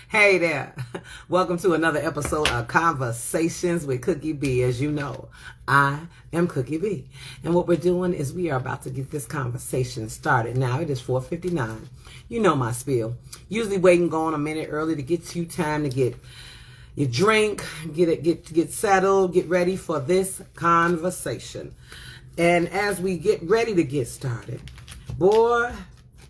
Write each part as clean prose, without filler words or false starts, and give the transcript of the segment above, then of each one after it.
Hey there. Welcome to another episode of Conversations with Cookie B. As you know, I am Cookie B. And what we're doing is we are about to get this conversation started. Now, it is 4:59. You know my spiel. Usually waiting going a minute early to get you time to get your drink, get settled, get ready for this conversation. And as we get ready to get started, boy,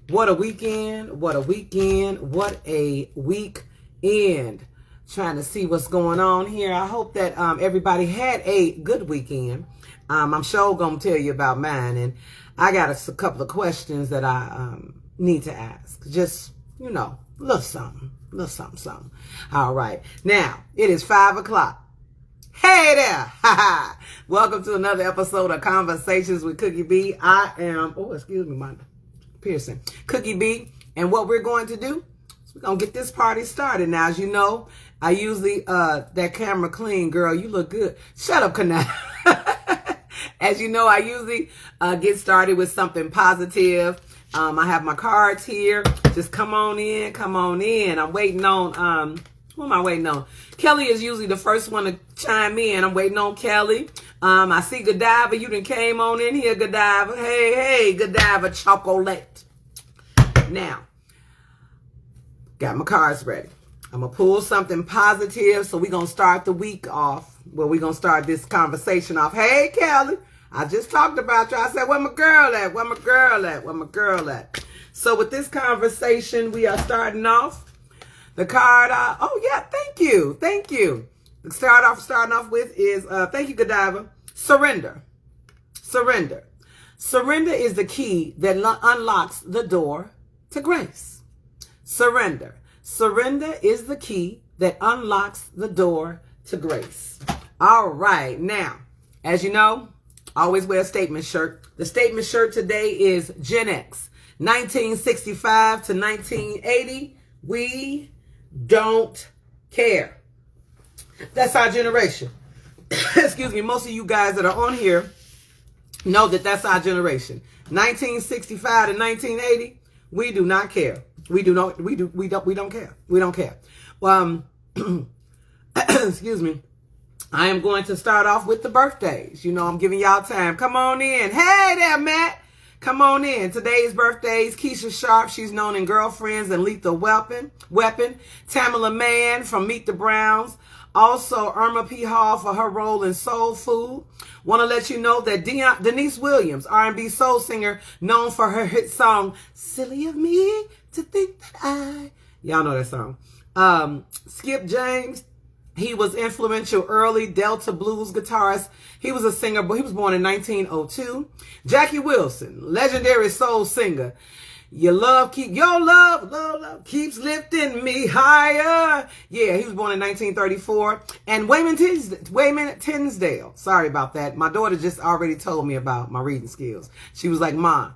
what a weekend, what a weekend, what a weekend. Trying to see what's going on here. I hope that everybody had a good weekend. I'm sure going to tell you about mine. And I got a couple of questions that I need to ask. Just, you know, a little something. All right. Now, it is 5 o'clock. Hey there. Welcome to another episode of Conversations with Cookie B. I am, my piercing, Cookie B. And what we're going to do is we're going to get this party started. Now, as you know, I usually, that camera clean, girl, you look good. Shut up, Kanai. As you know, I usually get started with something positive. I have my cards here. Just come on in. I'm waiting on, who am I waiting on? Kelly is usually the first one to chime in. I'm waiting on Kelly. I see Godiva. You done came on in here, Godiva. Hey, Godiva chocolate. Now, got my cards ready. I'm going to pull something positive. So we're going to start the week off. Well, we're going to start this conversation off. Hey, Kelly. I just talked about you. I said, where my girl at? So with this conversation, we are starting off. The card, thank you. Starting off with is, thank you, Godiva. Surrender. Surrender is the key that unlocks the door to grace. Surrender is the key that unlocks the door to grace. All right. Now, as you know, I always wear a statement shirt. The statement shirt today is Gen X, 1965 to 1980. We don't care. That's our generation. Excuse me. Most of you guys that are on here know that that's our generation. 1965 to 1980. We do not care. We don't care. Excuse me. I am going to start off with the birthdays. You know, I'm giving y'all time. Come on in. Hey there, Matt. Come on in. Today's birthdays, Keisha Sharp. She's known in Girlfriends and Lethal Weapon. Tamala Mann from Meet the Browns. Also, Irma P. Hall for her role in Soul Food. Want to let you know that Denise Williams, R&B soul singer, known for her hit song, Silly of Me to Think That I... Y'all know that song. Skip James. He was influential early Delta blues guitarist. He was a singer, but he was born in 1902. Jackie Wilson, legendary soul singer. Your love keeps lifting me higher. Yeah, he was born in 1934. And Wayman Tinsdale. Sorry about that. My daughter just already told me about my reading skills. She was like, Mom,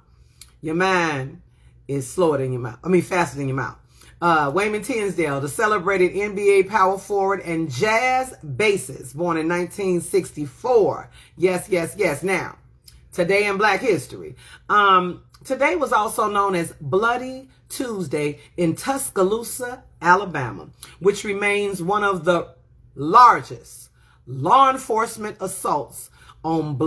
your mind is faster than your mouth. Wayman Tinsdale, the celebrated NBA power forward and jazz bassist, born in 1964. Yes. Now, today in Black history. Today was also known as Bloody Tuesday in Tuscaloosa, Alabama, which remains one of the largest law enforcement assaults on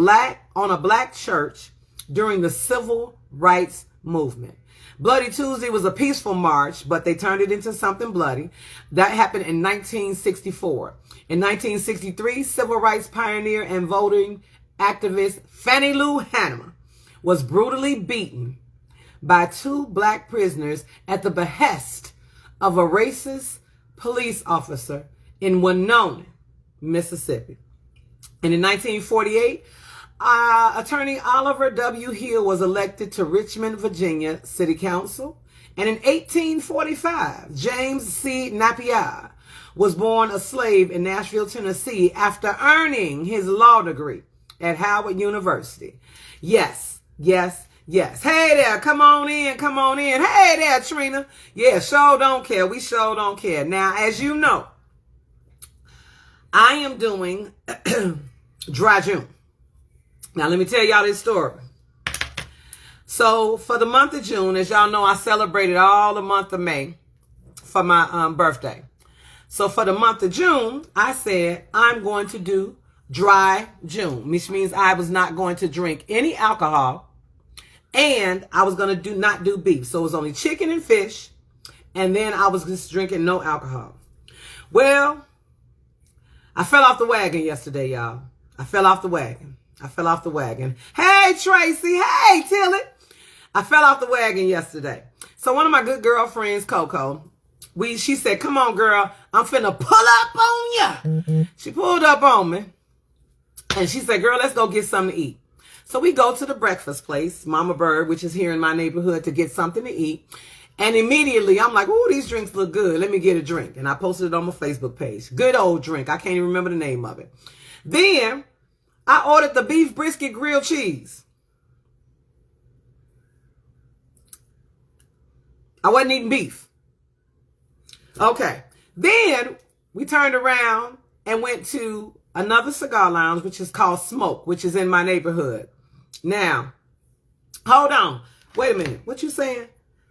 a black church during the civil rights movement. Bloody Tuesday was a peaceful march, but they turned it into something bloody. That happened in 1964. In 1963, civil rights pioneer and voting activist Fannie Lou Hamer was brutally beaten by two black prisoners at the behest of a racist police officer in Winona, Mississippi. And in 1948, Attorney Oliver W. Hill was elected to Richmond, Virginia City Council. And in 1845, James C. Napier was born a slave in Nashville, Tennessee after earning his law degree at Howard University. Yes. Hey there, come on in. Hey there, Trina. Yeah, sure don't care. We sure don't care. Now, as you know, I am doing Dry June. Now, let me tell y'all this story. So for the month of June, as y'all know, I celebrated all the month of May for my birthday. So for the month of June, I said I'm going to do dry June, which means I was not going to drink any alcohol, and I was going to not do beef. So it was only chicken and fish, and then I was just drinking no alcohol. Well, I fell off the wagon yesterday, y'all. I fell off the wagon. Hey, Tracy. Hey, Tilly. I fell off the wagon yesterday. So one of my good girlfriends, Coco, she said, come on, girl, I'm finna pull up on ya. She pulled up on me. And she said, girl, let's go get something to eat. So we go to the breakfast place, Mama Bird, which is here in my neighborhood, to get something to eat. And immediately I'm like, ooh, these drinks look good. Let me get a drink. And I posted it on my Facebook page. Good old drink. I can't even remember the name of it. Then I ordered the beef brisket grilled cheese. I wasn't eating beef. Okay. Then we turned around and went to another cigar lounge, which is called Smoke, which is in my neighborhood. Now, hold on. Wait a minute. What you saying?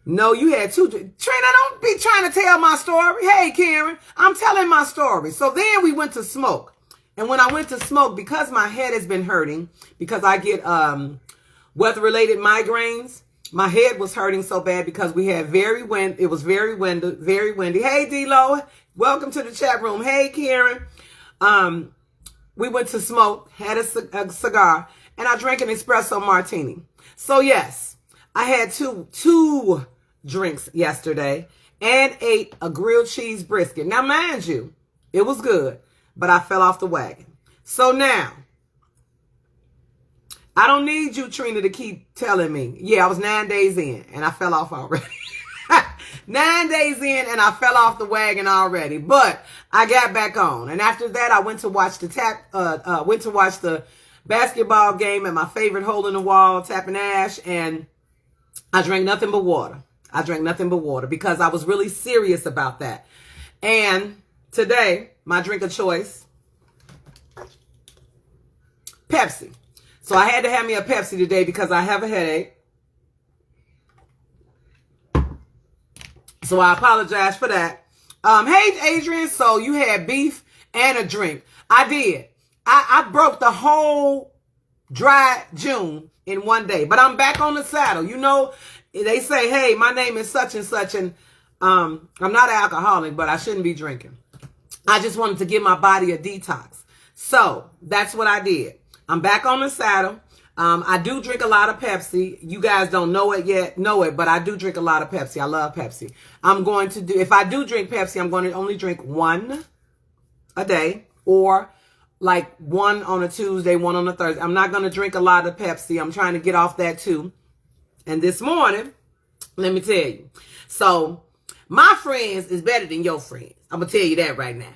No, you had two. Trina, don't be trying to tell my story. Hey, Karen, I'm telling my story. So then we went to Smoke. And when I went to Smoke, because my head has been hurting, because I get weather-related migraines, my head was hurting so bad because we had it was very windy. Hey, D-Lo, welcome to the chat room. Hey, Karen. We went to Smoke, had a cigar, and I drank an espresso martini. So yes, I had two drinks yesterday and ate a grilled cheese brisket. Now, mind you, it was good, but I fell off the wagon. So now, I don't need you, Trina, to keep telling me. Yeah, I was 9 days in, and I fell off already. 9 days in, and I fell off the wagon already. But I got back on, and after that, I went to watch the basketball game at my favorite hole in the wall, Tappan Ash, and I drank nothing but water. Because I was really serious about that. And today, my drink of choice, Pepsi. So I had to have me a Pepsi today because I have a headache. So I apologize for that. Hey, Adrian, so you had beef and a drink. I did. I broke the whole dry June in one day. But I'm back on the saddle. You know, they say, hey, my name is such and such, and I'm not an alcoholic, but I shouldn't be drinking. I just wanted to give my body a detox. So that's what I did. I'm back on the saddle. I do drink a lot of Pepsi. You guys don't know it, but I do drink a lot of Pepsi. I love Pepsi. If I do drink Pepsi, I'm going to only drink one a day, or like one on a Tuesday, one on a Thursday. I'm not going to drink a lot of Pepsi. I'm trying to get off that too. And this morning, let me tell you. So my friends is better than your friends. I'm going to tell you that right now.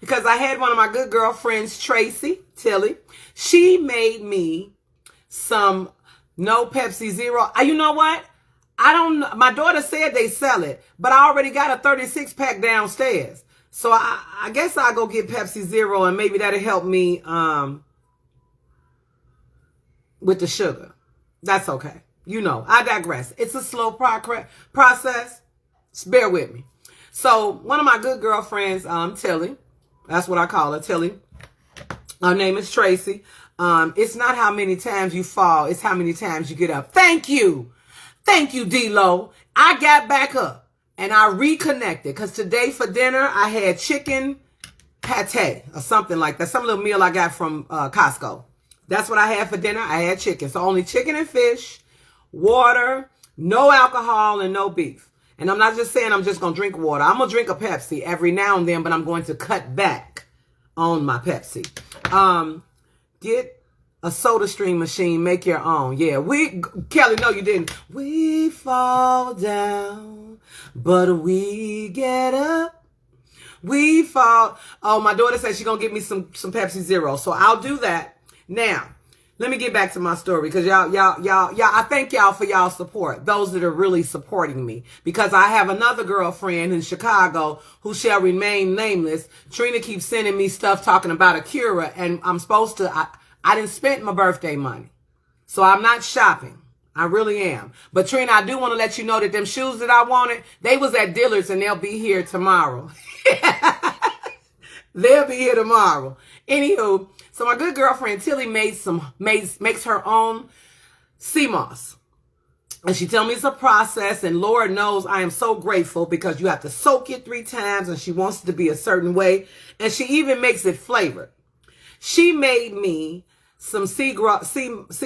Because I had one of my good girlfriends, Tracy, Tilly. She made me some no Pepsi Zero. You know what? I don't know. My daughter said they sell it, but I already got a 36 pack downstairs. So I guess I'll go get Pepsi Zero, and maybe that'll help me with the sugar. That's okay. You know, I digress. It's a slow process. Just bear with me. So one of my good girlfriends, Tilly, that's what I call her, Tilly. Her name is Tracy. It's not how many times you fall, it's how many times you get up. Thank you. Thank you, D-Lo. I got back up and I reconnected because today for dinner I had chicken pate or something like that. Some little meal I got from Costco. That's what I had for dinner. I had chicken. So only chicken and fish, water, no alcohol, and no beef. And I'm not just saying I'm just going to drink water. I'm going to drink a Pepsi every now and then, but I'm going to cut back on my Pepsi. Get a soda stream machine, make your own. Yeah, Kelly, no, you didn't. We fall down, but we get up. We fall. Oh, my daughter said she's going to get me some Pepsi Zero. So I'll do that. Now, let me get back to my story because y'all, I thank y'all for y'all support. Those that are really supporting me, because I have another girlfriend in Chicago who shall remain nameless. Trina keeps sending me stuff talking about a Cura, and I'm supposed to, I didn't spend my birthday money. So I'm not shopping. I really am. But Trina, I do want to let you know that them shoes that I wanted, they was at Dillard's and they'll be here tomorrow. They'll be here tomorrow. Anywho, so my good girlfriend Tilly makes her own sea moss. And she told me it's a process, and Lord knows I am so grateful because you have to soak it 3 times, and she wants it to be a certain way. And she even makes it flavored. She made me some sea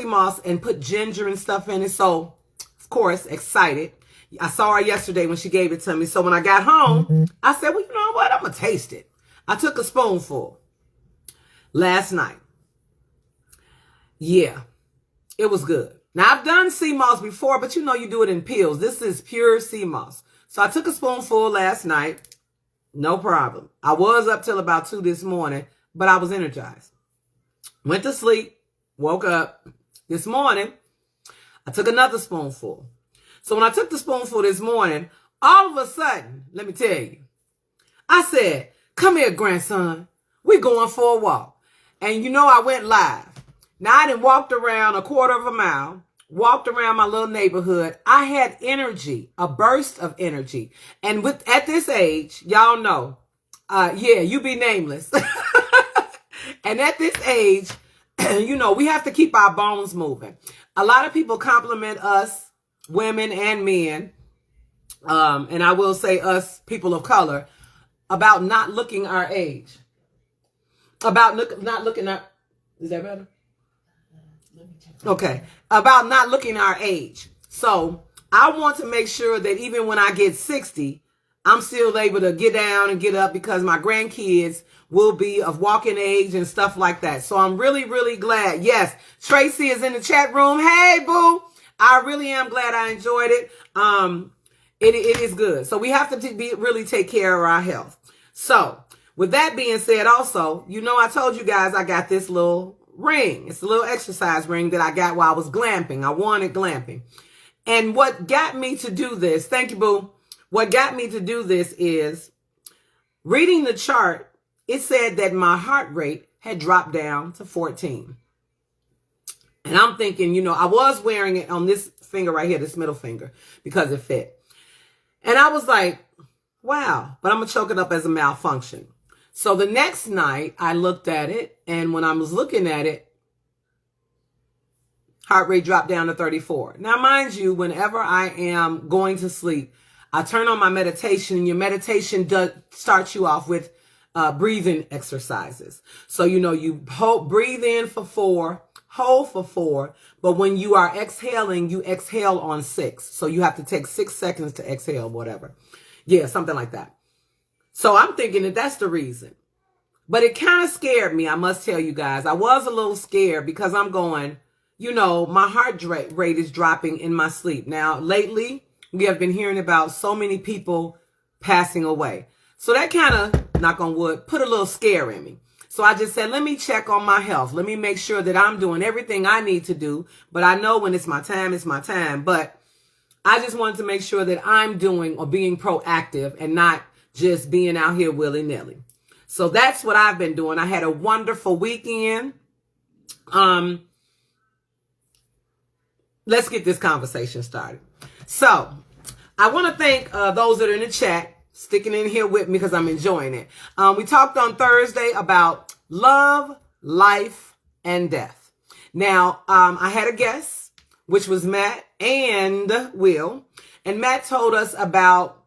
moss and put ginger and stuff in it. So, of course, excited. I saw her yesterday when she gave it to me. So when I got home, I said, well, you know what? I'm going to taste it. I took a spoonful last night. Yeah, it was good. Now, I've done sea moss before, but you know you do it in pills. This is pure sea moss. So I took a spoonful last night. No problem. I was up till about 2 this morning, but I was energized. Went to sleep, woke up this morning. I took another spoonful. So when I took the spoonful this morning, all of a sudden, let me tell you, I said, come here, grandson. We're going for a walk. And you know, I went live. Now, I done walked around a quarter of a mile, walked around my little neighborhood. I had energy, a burst of energy. And at this age, y'all know, yeah, you be nameless. And at this age, you know, we have to keep our bones moving. A lot of people compliment us, women and men, and I will say us, people of color, about not looking our age. About not looking our... Is that better? Okay. About not looking our age. So I want to make sure that even when I get 60, I'm still able to get down and get up because my grandkids will be of walking age and stuff like that. So I'm really, really glad. Yes, Tracy is in the chat room. Hey, boo. I really am glad I enjoyed it. It is good. So we have to really take care of our health. So with that being said, also, you know, I told you guys I got this little ring. It's a little exercise ring that I got while I was glamping. I wanted glamping. And what got me to do this, thank you, boo. What got me to do this is reading the chart. It said that my heart rate had dropped down to 14. And I'm thinking, you know, I was wearing it on this finger right here, this middle finger, because it fit. And I was like, wow, but I'm going to chalk it up as a malfunction. So the next night I looked at it, and when I was looking at it, heart rate dropped down to 34. Now, mind you, whenever I am going to sleep, I turn on my meditation, and your meditation starts you off with breathing exercises. So, you know, you breathe in for 4, hold for 4, but when you are exhaling, you exhale on 6. So you have to take 6 seconds to exhale, whatever. Yeah, something like that. So I'm thinking that that's the reason. But it kind of scared me, I must tell you guys. I was a little scared because I'm going, you know, my heart rate is dropping in my sleep. Now, lately, we have been hearing about so many people passing away. So that kind of, knock on wood, put a little scare in me. So I just said, let me check on my health. Let me make sure that I'm doing everything I need to do. But I know when it's my time, it's my time. But I just wanted to make sure that I'm doing or being proactive and not just being out here willy-nilly. So that's what I've been doing. I had a wonderful weekend. Let's get this conversation started. So I want to thank those that are in the chat, sticking in here with me because I'm enjoying it. We talked on Thursday about love, life, and death. Now, I had a guest, which was Matt and Will. And Matt told us about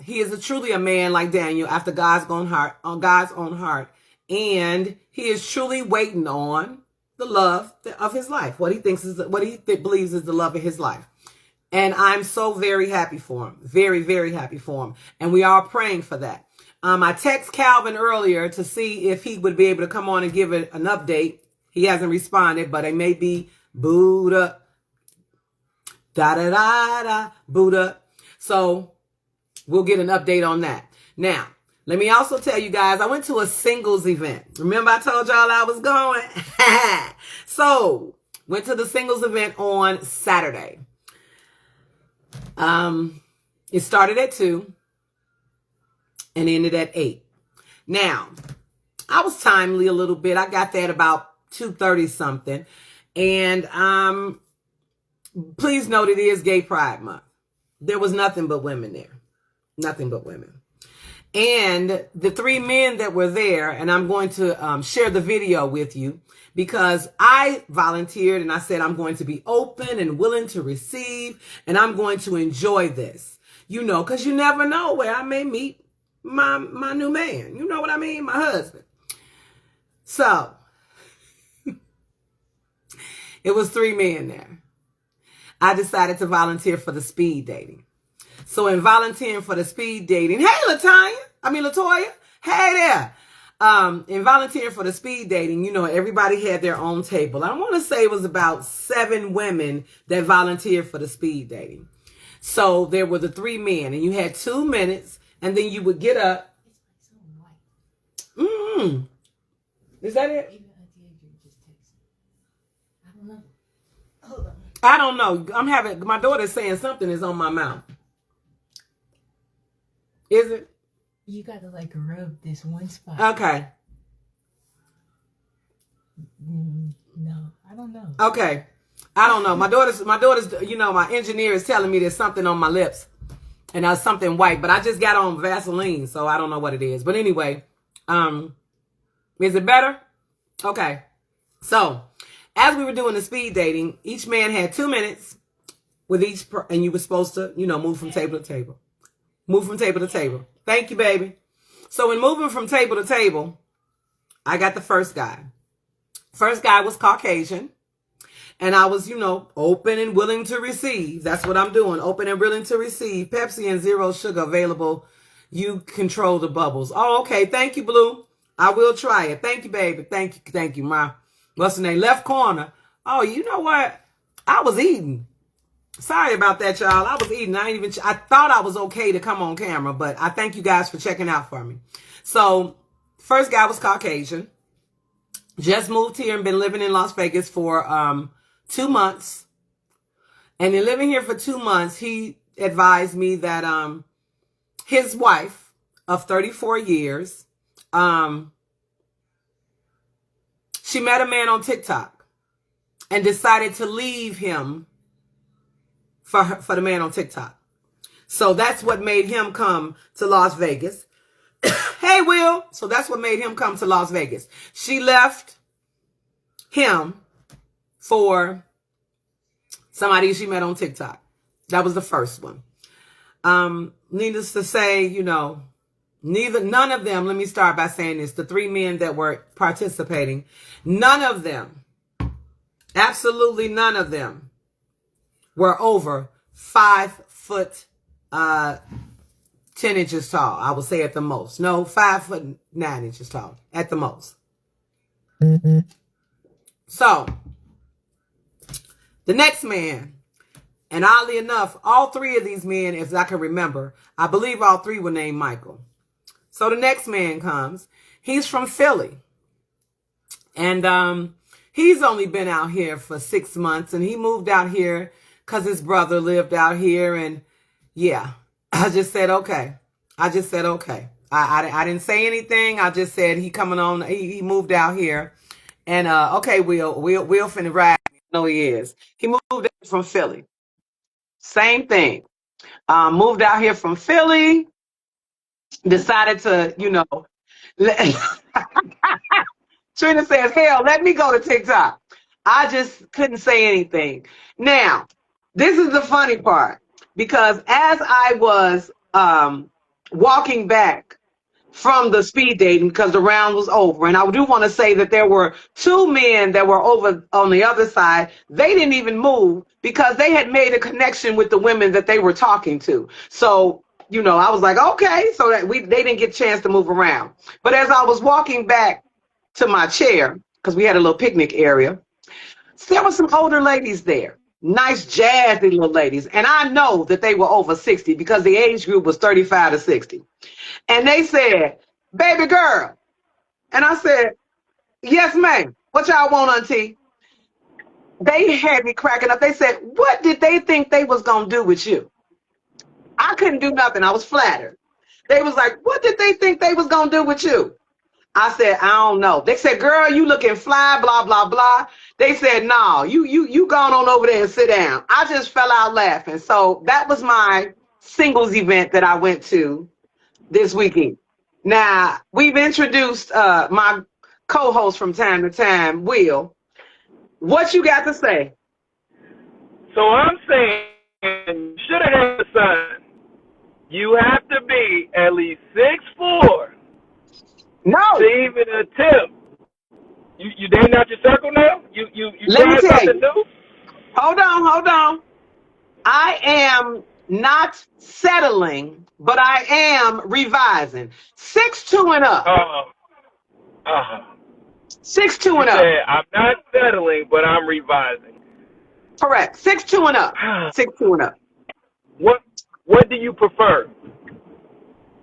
he is truly a man like Daniel after God's own heart. And he is truly waiting on the love of his life, what he believes is the love of his life. And I'm so very happy for him. Very, very happy for him. And we are praying for that. I texted Calvin earlier to see if he would be able to come on and give an update. He hasn't responded, but it may be booed up. Booed up. So we'll get an update on that. Now, let me also tell you guys, I went to a singles event. Remember I told y'all I was going? So, went to the singles event on Saturday. It started at 2 and ended at 8. Now, I was timely a little bit. I got there at about 2:30 something. And Please note it is Gay Pride Month. There was nothing but women there. Nothing but women. And the 3 men that were there, and I'm going to share the video with you because I volunteered and I said I'm going to be open and willing to receive and I'm going to enjoy this. You know, because you never know where I may meet my new man. You know what I mean? My husband. So, it was 3 men there. I decided to volunteer for the speed dating. So in volunteering for the speed dating, hey Latoya, hey there. In volunteering for the speed dating, you know, everybody had their own table. I want to say it was about 7 women that volunteered for the speed dating. So there were the 3 men, and you had 2 minutes, and then you would get up. Is that it? I don't know. My daughter's saying something is on my mouth. Is it? You gotta like rub this one spot. Okay. No, I don't know. Okay. I don't know. My daughter's, you know, my engineer is telling me there's something on my lips and something white, but I just got on Vaseline, so I don't know what it is. But anyway, is it better? Okay. So as we were doing the speed dating, each man had 2 minutes with each, and you were supposed to, you know, move from table to table. Move from table to table. Thank you, baby. So in moving from table to table, I got the first guy. First guy was Caucasian. And I was, you know, open and willing to receive. That's what I'm doing. Open and willing to receive. Pepsi and zero sugar available. You control the bubbles. Oh, okay. Thank you, Blue. I will try it. Thank you, baby. Thank you. Thank you, my, what's the name? Left corner. Oh, you know what? I was eating. Sorry about that, y'all. I was eating. I thought I was okay to come on camera, but I thank you guys for checking out for me. So, first guy was Caucasian. Just moved here and been living in Las Vegas for 2 months. And in living here for 2 months, he advised me that his wife of 34 years, she met a man on TikTok and decided to leave him for the man on TikTok. So that's what made him come to Las Vegas. Hey, Will. So that's what made him come to Las Vegas. She left him for somebody she met on TikTok. That was the first one. Needless to say, you know, none of them, let me start by saying this, the 3 men that were participating, none of them, absolutely none of them were over 5 foot 10 inches tall. I will say at the most. No, 5 foot 9 inches tall at the most. Mm-hmm. So the next man, and oddly enough, all 3 of these men, as I can remember, I believe all 3 were named Michael. So the next man comes. He's from Philly. And he's only been out here for 6 months, and he moved out here because his brother lived out here. And yeah, I just said, okay. I didn't say anything. I just said he coming on. He moved out here. And okay, Will finna ride. No, he is. He moved out from Philly. Same thing. Moved out here from Philly. Decided to, you know. Trina says, hell, let me go to TikTok. I just couldn't say anything. Now, this is the funny part. Because as I was walking back from the speed dating, because the round was over, and I do want to say that there were 2 men that were over on the other side. They didn't even move because they had made a connection with the women that they were talking to. So, you know, I was like, okay, so that they didn't get a chance to move around. But as I was walking back to my chair, because we had a little picnic area, there were some older ladies there. Nice, jazzy little ladies. And I know that they were over 60 because the age group was 35 to 60. And they said, baby girl. And I said, yes, ma'am. What y'all want, auntie? They had me cracking up. They said, what did they think they was going to do with you? I couldn't do nothing. I was flattered. They was like, what did they think they was going to do with you? I said, I don't know. They said, girl, you looking fly, blah, blah, blah. They said, no, you gone on over there and sit down. I just fell out laughing. So that was my singles event that I went to this weekend. Now, we've introduced my co-host from time to time, Will. What you got to say? So I'm saying, you should have had a son. You have to be at least 6'4" No. to even attempt. You dating out your circle now? You Let me trying tell something you. new? Hold on. I am not settling, but I am revising. 6'2" and up. 6'2" You and up. said, I'm not settling, but I'm revising. Correct. 6'2" and up. 6'2" and up. What do you prefer?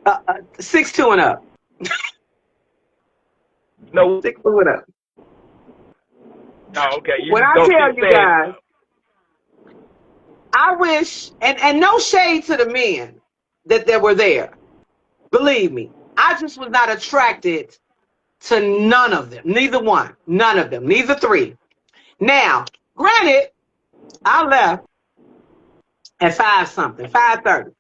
6'2" and up. No. 6'2" and up. Oh, okay. When I tell you guys, I wish, and no shade to the men that were there. Believe me, I just was not attracted to none of them. Neither one. None of them. Neither three. Now, granted, I left at 5:30,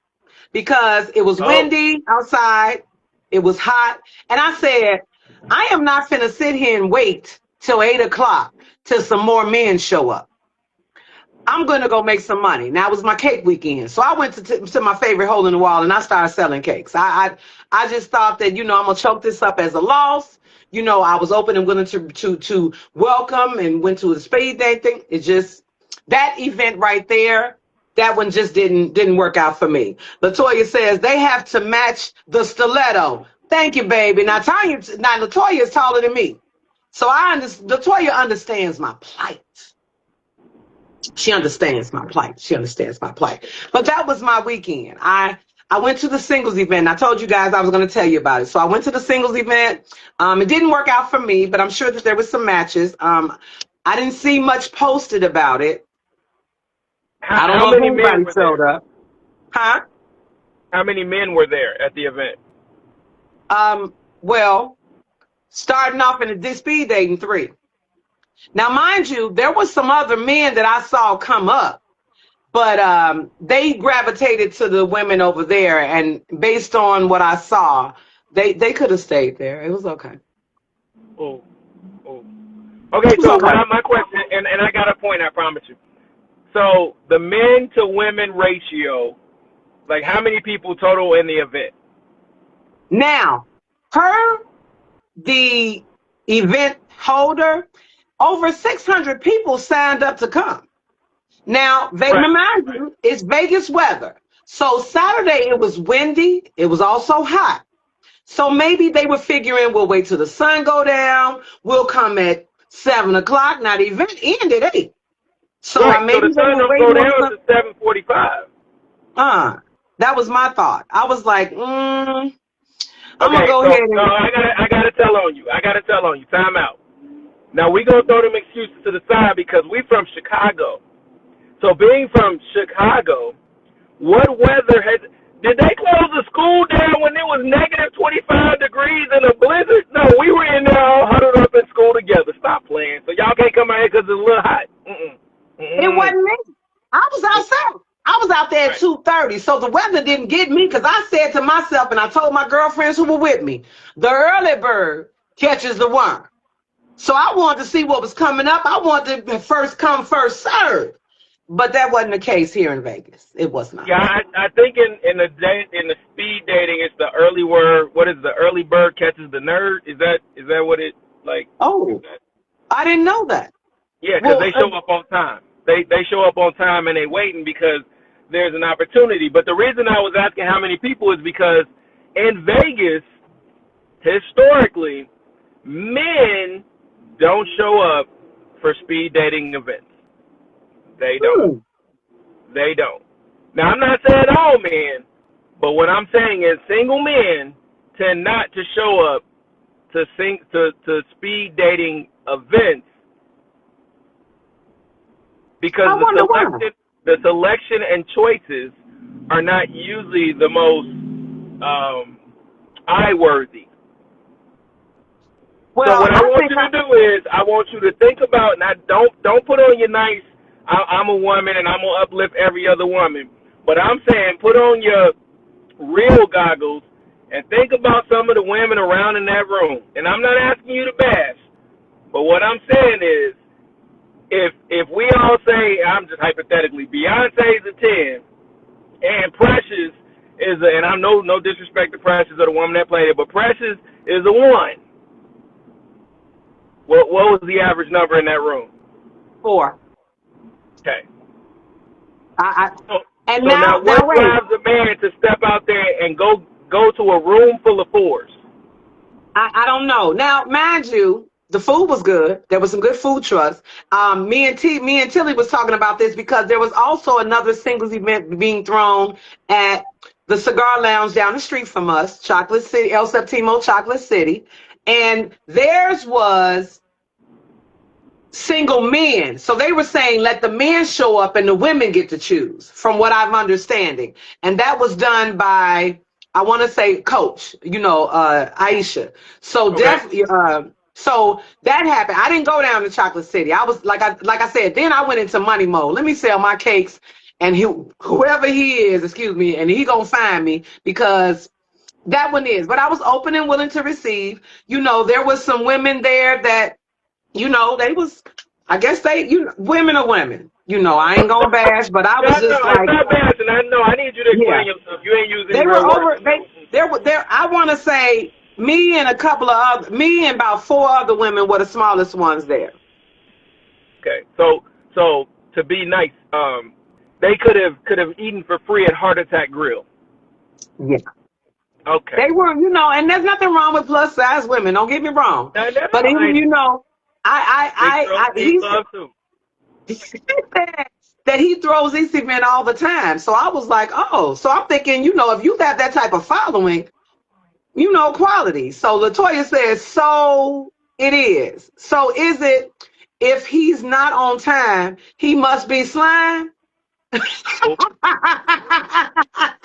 because it was windy outside. It was hot. And I said, I am not finna sit here and wait till 8 o'clock till some more men show up. I'm going to go make some money. Now, it was my cake weekend. So I went to my favorite hole in the wall and I started selling cakes. I just thought that, I'm going to choke this up as a loss. I was open and willing to welcome, and went to the speed dating. It just, that event right there, that one just didn't work out for me. Latoya says they have to match the stiletto. Thank you, baby. Now, Latoya is taller than me. So Latoya understands my plight. She understands my plight. But that was my weekend. I went to the singles event. I told you guys I was going to tell you about it. So I went to the singles event. It didn't work out for me, but I'm sure that there was some matches. I didn't see much posted about it. I don't know if anybody showed up. Huh? How many men were there at the event? Well, starting off in the speed dating, 3. Now, mind you, there was some other men that I saw come up, but they gravitated to the women over there, and based on what I saw, they could have stayed there. It was okay. Oh. Okay, so my question, and I got a point, I promise you. So the men to women ratio, like how many people total in the event? Now, the event holder, over 600 people signed up to come. Now, remind you, it's Vegas weather. So Saturday, it was windy. It was also hot. So maybe they were figuring, we'll wait till the sun go down. We'll come at 7 o'clock. Now, the event ended at 8. So maybe the sun don't go down to 7:45. That was my thought. I was like, I'm gonna go ahead and I gotta tell on you. Time out. Now we gonna throw them excuses to the side because we from Chicago. So being from Chicago, what weather did they close the school down when it was negative 25 degrees in a blizzard? No, we were in there all huddled up in school together. Stop playing. So y'all can't come out here because it's a little hot. It wasn't me. I was outside. I was out there at 2:30, so the weather didn't get me, because I said to myself, and I told my girlfriends who were with me, the early bird catches the worm. So I wanted to see what was coming up. I wanted to first come, first serve. But that wasn't the case here in Vegas. It was not. Yeah, I think in the speed dating, it's the early word. What is the early bird catches the nerd? Is that what it like? Oh, I didn't know that. Yeah, because they show up on time. They show up on time and they waiting because there's an opportunity. But the reason I was asking how many people is because in Vegas, historically, men don't show up for speed dating events. They don't. They don't. Now, I'm not saying all men, but what I'm saying is single men tend not to show up to speed dating events because the selection and choices are not usually the most eye-worthy. So Well, what I I want think you to do is I want you to think about, not don't put on your nice I'm a woman and I'm gonna uplift every other woman. But I'm saying put on your real goggles and think about some of the women around in that room. And I'm not asking you to bash, but what I'm saying is if we all say, I'm just hypothetically, Beyonce's a 10 and Precious is a, and I'm no disrespect to Precious or the woman that played it, but Precious is a 1. What was the average number in that room? 4. Okay. I So, and so now now what wait. drives a man to step out there and go to a room full of 4s? I don't know. Now, mind you, the food was good. There was some good food trucks. Me and Tilly was talking about this because there was also another singles event being thrown at the cigar lounge down the street from us, Chocolate City, El Septimo Chocolate City, and theirs was single men. So they were saying let the men show up and the women get to choose, from what I'm understanding. And that was done by, I want to say, Coach, Aisha. So Okay. definitely, so that happened. I didn't go down to Chocolate City. I was like I said, then I went into money mode. Let me sell my cakes, and whoever he is, excuse me, and he gonna find me because that one is. But I was open and willing to receive. There was some women there that they was, I guess women are women. I ain't gonna bash, but I was No, just it's like, not bad, and I know I need you to yeah, explain yourself. You ain't using they any were real words. over. There. I want to say me and me and about 4 other women were the smallest ones there. Okay. So to be nice, they could have eaten for free at Heart Attack Grill. Yeah, Okay. they were, and there's nothing wrong with plus size women. Don't get me wrong, Now, that's but even fine. Big girls need he love too. said that he throws these event all the time. So I was like, oh, so I'm thinking, if you have that type of following, quality. So Latoya says, so it is. So is it, if he's not on time, he must be slime? Oh,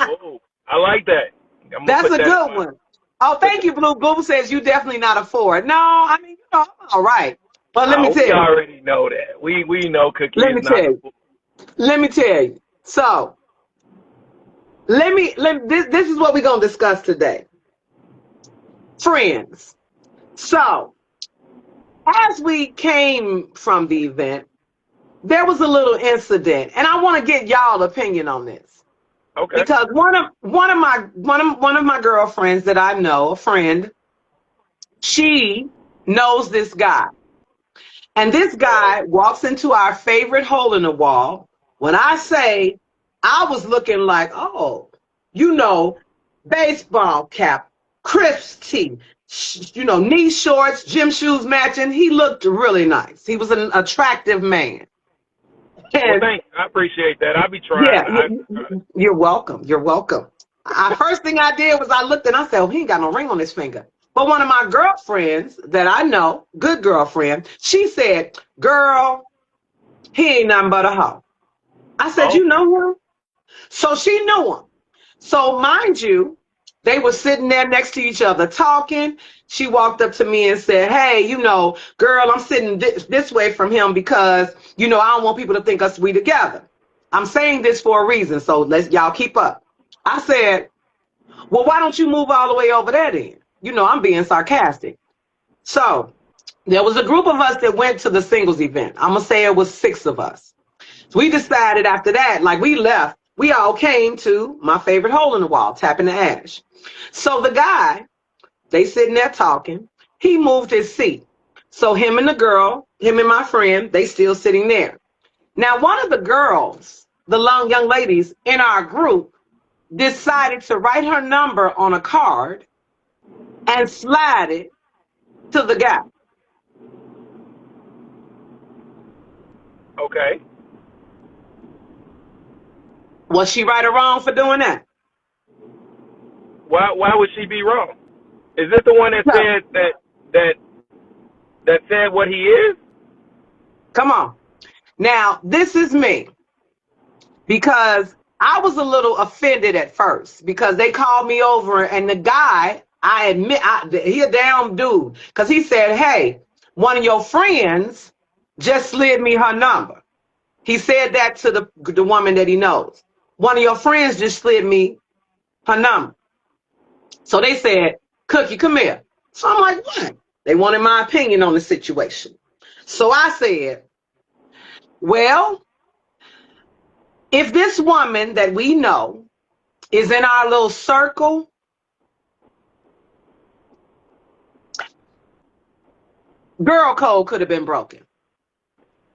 oh, I like that. I'm gonna That's put a that in good my. one. Oh, thank you, Blue. Boo says you definitely not a 4. No, I mean, I'm all right. But let me tell We you. already know that. We know Cookie Let is me not tell a you. fool. Let me tell you. So this is what we're gonna discuss today. Friends. So as we came from the event, there was a little incident, and I want to get y'all opinion on this Okay. because one of my girlfriends that I know, a friend, she knows this guy, and this guy walks into our favorite hole in the wall. When I say, I was looking like, oh, baseball cap, crisp tee, knee shorts, gym shoes matching. He looked really nice. He was an attractive man. Well, And thanks. I appreciate that. I'll be yeah, trying. you're welcome. You're welcome. First thing I did was I looked and I said, oh, he ain't got no ring on his finger. But one of my girlfriends that I know, good girlfriend, she said, girl, he ain't nothing but a hoe. I said, Oh, you know him? So she knew him. So mind you, they were sitting there next to each other talking. She walked up to me and said, hey, girl, I'm sitting this way from him because, I don't want people to think us we together. I'm saying this for a reason, so y'all keep up. I said, well, why don't you move all the way over there then? I'm being sarcastic. So there was a group of us that went to the singles event. I'm going to say it was 6 of us. So we decided after that, like we left, we all came to my favorite hole in the wall, tapping the ash. So the guy, they sitting there talking, he moved his seat. So him and my friend, they still sitting there. Now, one of the girls, the young ladies in our group, decided to write her number on a card and slide it to the guy. okay. Was she right or wrong for doing that? Why would she be wrong? Is this the one that said that said what he is? Come on. Now, this is me because I was a little offended at first because they called me over and the guy I admit, he a damn dude. Because he said, hey, one of your friends just slid me her number. He said that to the woman that he knows. One of your friends just slid me her number. So they said, Cookie, come here. So I'm like, what? They wanted my opinion on the situation. So I said, well, if this woman that we know is in our little circle, girl code could have been broken.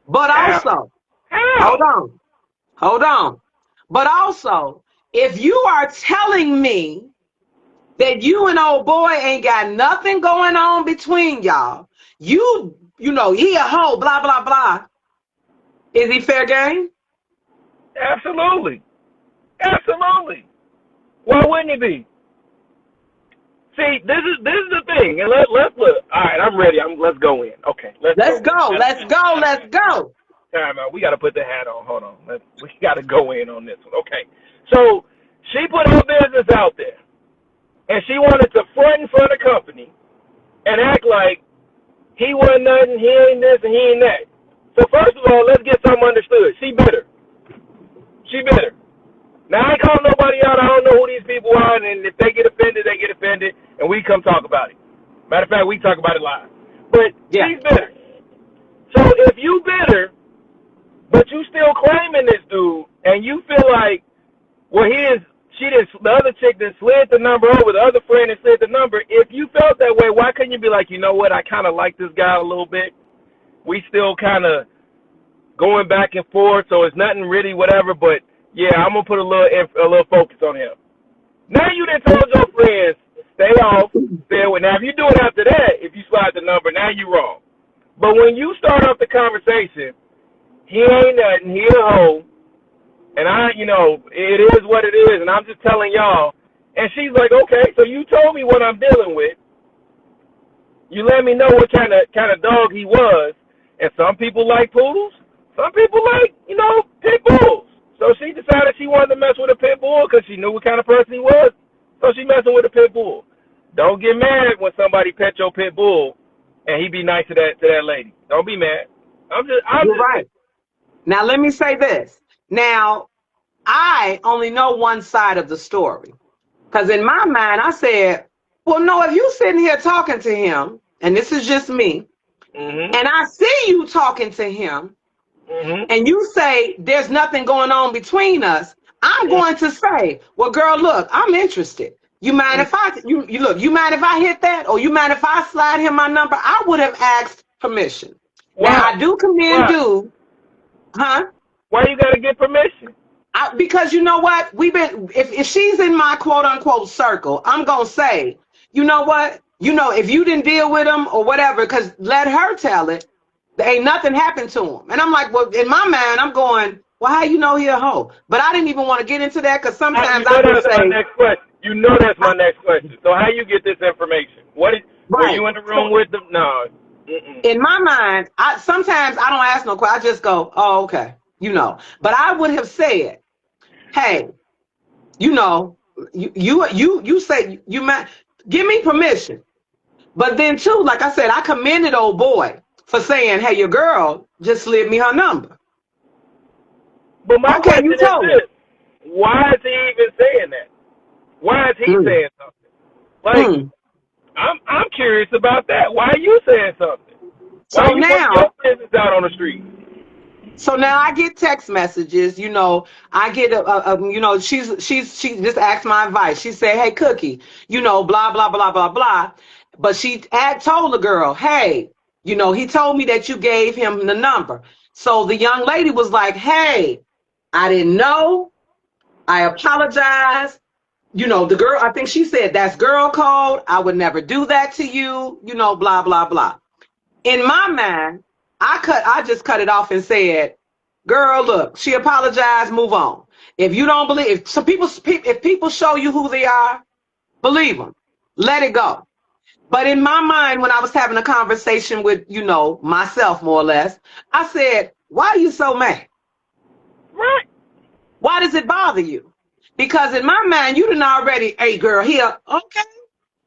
But also, hold on. But also, if you are telling me that you and old boy ain't got nothing going on between y'all, you know, he a hoe, blah, blah, blah. Is he fair game? Absolutely. Absolutely. Why wouldn't he be? See, this is the thing, and let's look. All right, I'm ready. Let's go in. Okay, let's go. Time out. We got to put the hat on. Hold on. We got to go in on this one. Okay. So she put her business out there, and she wanted to front in front of the company and act like he wasn't nothing, he ain't this, and he ain't that. So first of all, let's get something understood. She bitter. Now, I ain't calling nobody out. I don't know who these people are, and if they get offended, they get offended, and we come talk about it. Matter of fact, we talk about it live. But she's bitter. So if you bitter, but you still claiming this dude, and you feel like, well, the other chick that slid the number over, the other friend that slid the number, if you felt that way, why couldn't you be like, you know what, I kind of like this guy a little bit. We still kind of going back and forth, so it's nothing really whatever, but yeah, I'm going to put a little focus on him. Now you done told your friends, stay off, stay away. Now, if you do it after that, if you slide the number, now you're wrong. But when you start off the conversation, he ain't nothing, he a hoe, and it is what it is, and I'm just telling y'all. And she's like, okay, so you told me what I'm dealing with. You let me know what kind of dog he was. And some people like poodles. Some people like, pit bulls. So she decided she wanted to mess with a pit bull because she knew what kind of person he was. So she messing with a pit bull. Don't get mad when somebody pet your pit bull and he be nice to that lady. Don't be mad. You're right. Now, let me say this. Now, I only know one side of the story. Because in my mind, I said, well, no, if you sitting here talking to him, and this is just me, and I see you talking to him, and you say there's nothing going on between us, I'm going to say, well, girl, look, I'm interested. You mind if you mind if I hit that? Or you mind if I slide him my number? I would have asked permission. Why? Now, I do commend dude. Huh? Why you got to get permission? Because you know what? If she's in my quote unquote circle, I'm going to say, you know what? If you didn't deal with him or whatever, because let her tell it, there ain't nothing happened to him. And I'm like, well, in my mind, I'm going, well, how you know he a hoe? But I didn't even want to get into that because sometimes I would say. My next question. That's my next question. So how you get this information? Were you in the room with them? No. In my mind, sometimes I don't ask no question. I just go, oh, okay. But I would have said, hey, you say you might give me permission. But then too, like I said, I commended old boy for saying, hey, your girl just slid me her number. But my question is this: why is he even saying that? Why is he saying something? I'm curious about that. Why are you saying something? Why are you putting your business out on the street? So now I get text messages, I get she just asked my advice. She said, hey, Cookie, blah, blah, blah, blah, blah. But she told the girl, hey, he told me that you gave him the number. So the young lady was like, hey, I didn't know. I apologize. The girl, I think she said, that's girl code. I would never do that to you, blah, blah, blah. In my mind, I just cut it off and said, girl, look, she apologized, move on. If you don't believe, if people show you who they are, believe them, let it go. But in my mind, when I was having a conversation with, myself more or less, I said, why are you so mad? Right. Why does it bother you? Because in my mind, you done already, hey girl, here, okay.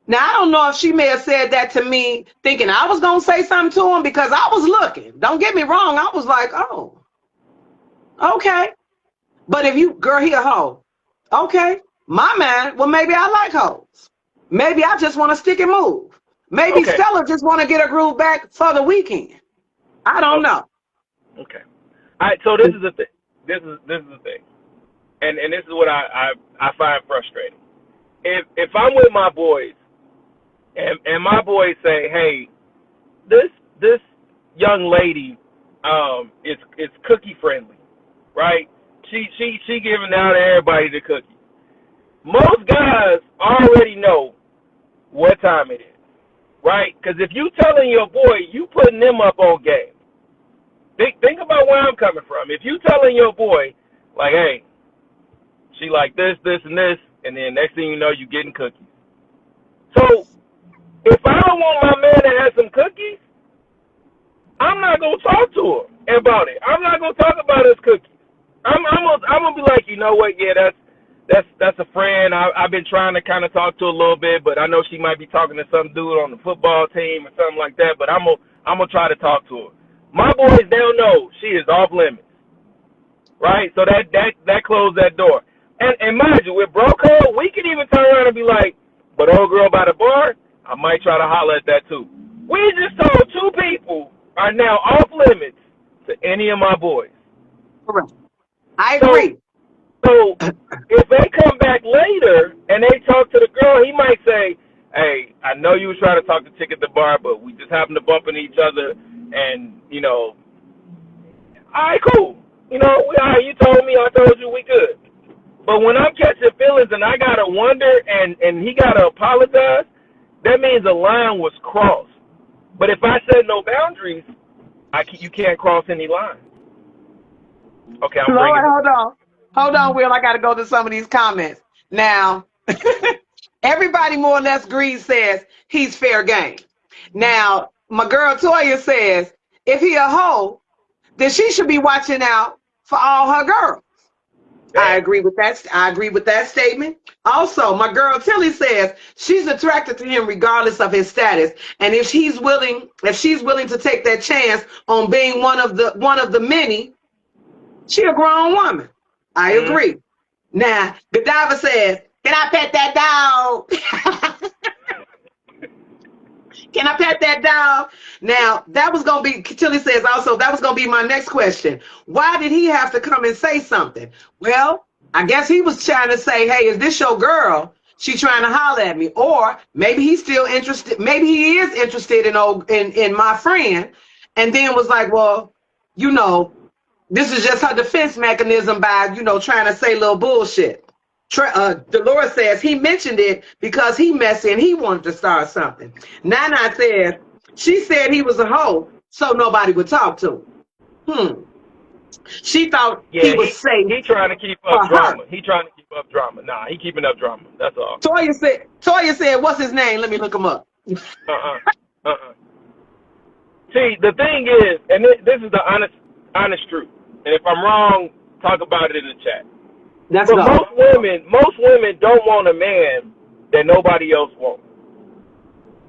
Now, I don't know if she may have said that to me thinking I was going to say something to him because I was looking. Don't get me wrong. I was like, oh, okay. But if you, girl, he a hoe. Okay. My man, well, maybe I like hoes. Maybe I just want to stick and move. Maybe Okay. Stella just want to get her groove back for the weekend. I don't know. Okay. All right. So this is the thing. This is the thing, and this is what I find frustrating. If I'm with my boys, and my boys say, hey, this young lady, is cookie friendly, right? She giving out to everybody the cookies. Most guys already know what time it is, right? Because if you telling your boy, you putting them up on game. Think about where I'm coming from. If you telling your boy, like, hey, she like this, and this, and then next thing you know, you getting cookies. So if I don't want my man to have some cookies, I'm not gonna talk to him about it. I'm not gonna talk about his cookies. I'm gonna be like, you know what? Yeah, that's a friend. I've been trying to kind of talk to a little bit, but I know she might be talking to some dude on the football team or something like that. But I'm gonna try to talk to her. My boys, they don't know she is off limits, right? So that closed that door. And mind you, with bro code, we can even turn around and be like, but old girl by the bar, I might try to holler at that too. We just told two people are now off limits to any of my boys. Correct. I agree. So if they come back later and they talk to the girl, he might say, hey, I know you was trying to talk to Chick at the bar, but we just happened to bump into each other, and, you know, all right, cool. You know, all right, you told me, I told you, we good. But when I'm catching feelings and I got to wonder and he got to apologize, that means a line was crossed. But if I set no boundaries, you can't cross any lines. Okay, I'm bringing it. Hold on, Will. I got to go to some of these comments. Now, everybody more or less agrees, says he's fair game. Now, my girl Toya says if he a hoe, then she should be watching out for all her girls. I agree with that. I agree with that statement. Also, my girl Tilly says she's attracted to him regardless of his status, and if she's willing to take that chance on being one of the many, she a grown woman. I agree. Now, Godiva says, "Can I pet that dog?" Can I pet that dog? Now, that was going to be, Tilly says also, that was going to be my next question. Why did he have to come and say something? Well, I guess he was trying to say, hey, is this your girl? She trying to holler at me. Or maybe he's still interested. Maybe he is interested in my friend. And then was like, well, you know, this is just her defense mechanism by, you know, trying to say little bullshit. Dolores says he mentioned it because he messy and he wanted to start something. Nana says she said he was a hoe, so nobody would talk to him. She thought he was safe. He trying to keep up drama. He trying to keep up drama. Nah, he keeping up drama. That's all. Toya said, what's his name? Let me look him up. See, the thing is, and this is the honest truth. And if I'm wrong, talk about it in the chat. But most women don't want a man that nobody else wants.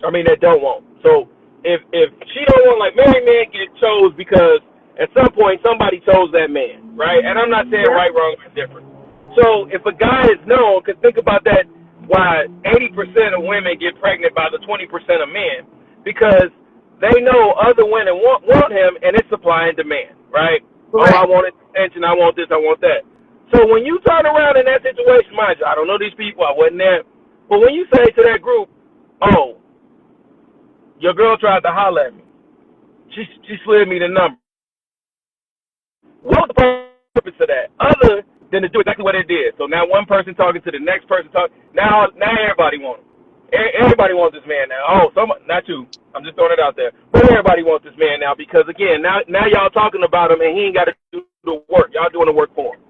I mean, that don't want. So if she don't want, like, married men get chose because at some point somebody chose that man, right? And I'm not saying right, wrong, or different. So if a guy is known, because think about that, why 80% of women get pregnant by the 20% of men, because they know other women want him, and it's supply and demand, right? Right. Oh, I want attention, I want this, I want that. So when you turn around in that situation, mind you, I don't know these people, I wasn't there, but when you say to that group, oh, your girl tried to holler at me, she slid me the number. What was the purpose of that, other than to do exactly what it did? So now one person talking to the next person talking, now everybody wants him. Everybody wants this man now. Oh, not you. I'm just throwing it out there. But everybody wants this man now because, again, now y'all talking about him and he ain't got to do the work. Y'all doing the work for him.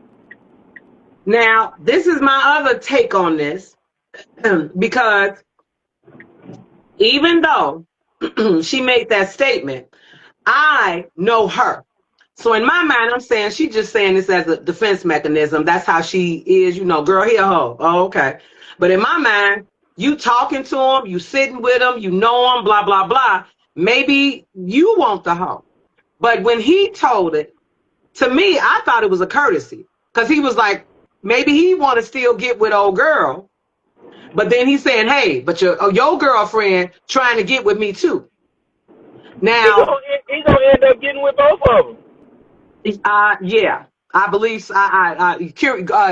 Now, this is my other take on this because even though she made that statement, I know her. So in my mind, I'm saying she's just saying this as a defense mechanism. That's how she is, you know, girl, here, hoe. Oh, okay. But in my mind, you talking to him, you sitting with him, you know him, blah, blah, blah. Maybe you want the hoe. But when he told it, to me, I thought it was a courtesy. Because he was like, maybe he want to still get with old girl. But then he's saying, hey, but your girlfriend trying to get with me too. Now, He's gonna end up getting with both of them. yeah, I believe.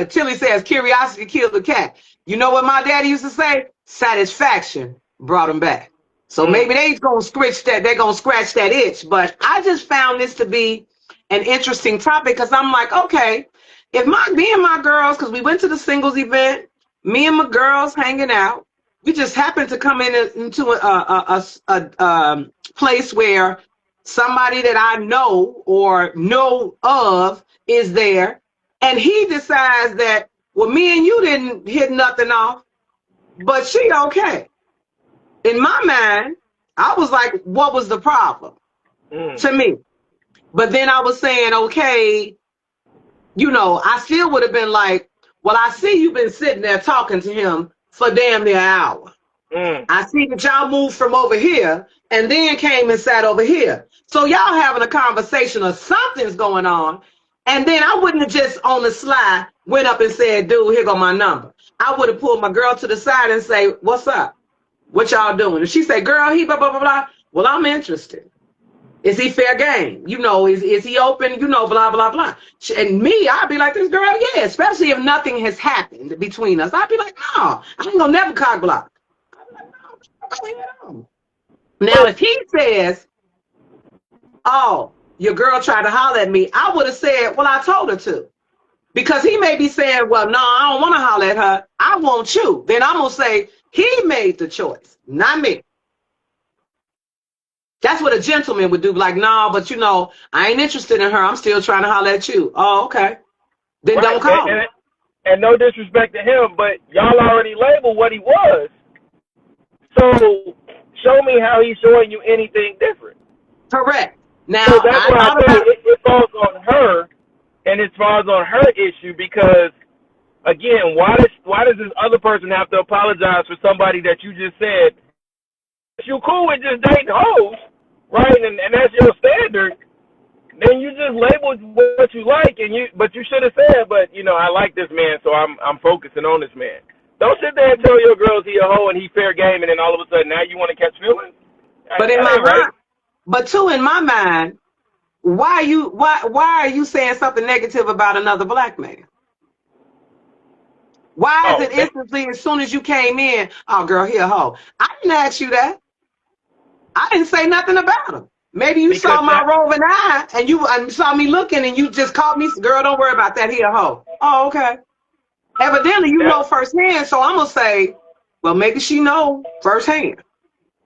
Tilly says curiosity killed the cat. You know what my daddy used to say? Satisfaction brought him back. So maybe they're gonna scratch that itch. But I just found this to be an interesting topic because I'm like, okay, if me and my girls, because we went to the singles event, me and my girls hanging out, we just happened to come into a place where somebody that I know or know of is there, and he decides that, well, me and you didn't hit nothing off, but she okay. In my mind, I was like, what was the problem to me? But then I was saying, okay, I still would have been like, well, I see you've been sitting there talking to him for damn near an hour. I see that y'all moved from over here and then came and sat over here. So y'all having a conversation or something's going on. And then I wouldn't have just on the slide went up and said, dude, here go my number. I would have pulled my girl to the side and say, what's up? What y'all doing? And she said, girl, he blah, blah, blah, blah. Well, I'm interested. Is he fair game? Is he open? Blah, blah, blah. And me, I'd be like, this girl, yeah, especially if nothing has happened between us. I'd be like, no, I ain't gonna never cock block. Now, if he says, oh, your girl tried to holler at me, I would have said, well, I told her to. Because he may be saying, well, no, I don't want to holler at her. I want you. Then I'm going to say, he made the choice, not me. That's what a gentleman would do. Like, no, but I ain't interested in her. I'm still trying to holler at you. Oh, okay. Then don't call. And no disrespect to him, but y'all already labeled what he was. So show me how he's showing you anything different. Correct. Now, so that's why I say it falls on her, and it falls on her issue because, again, why does this other person have to apologize for somebody that you just said, if you cool with just dating hoes, right, and that's your standard, then you just labeled what you like, but you should have said, but, I like this man, so I'm focusing on this man. Don't sit there and tell your girls he a hoe and he fair game, and then all of a sudden now you want to catch feelings. But in my mind, in my mind, why are you saying something negative about another black man? Why is it instantly as soon as you came in, oh girl, he a hoe? I didn't ask you that. I didn't say nothing about him. Maybe you saw my roving eye and you saw me looking and you just called me, girl, don't worry about that, he a hoe. Oh, okay. Evidently, you know firsthand, so I'm going to say, well, maybe she know firsthand.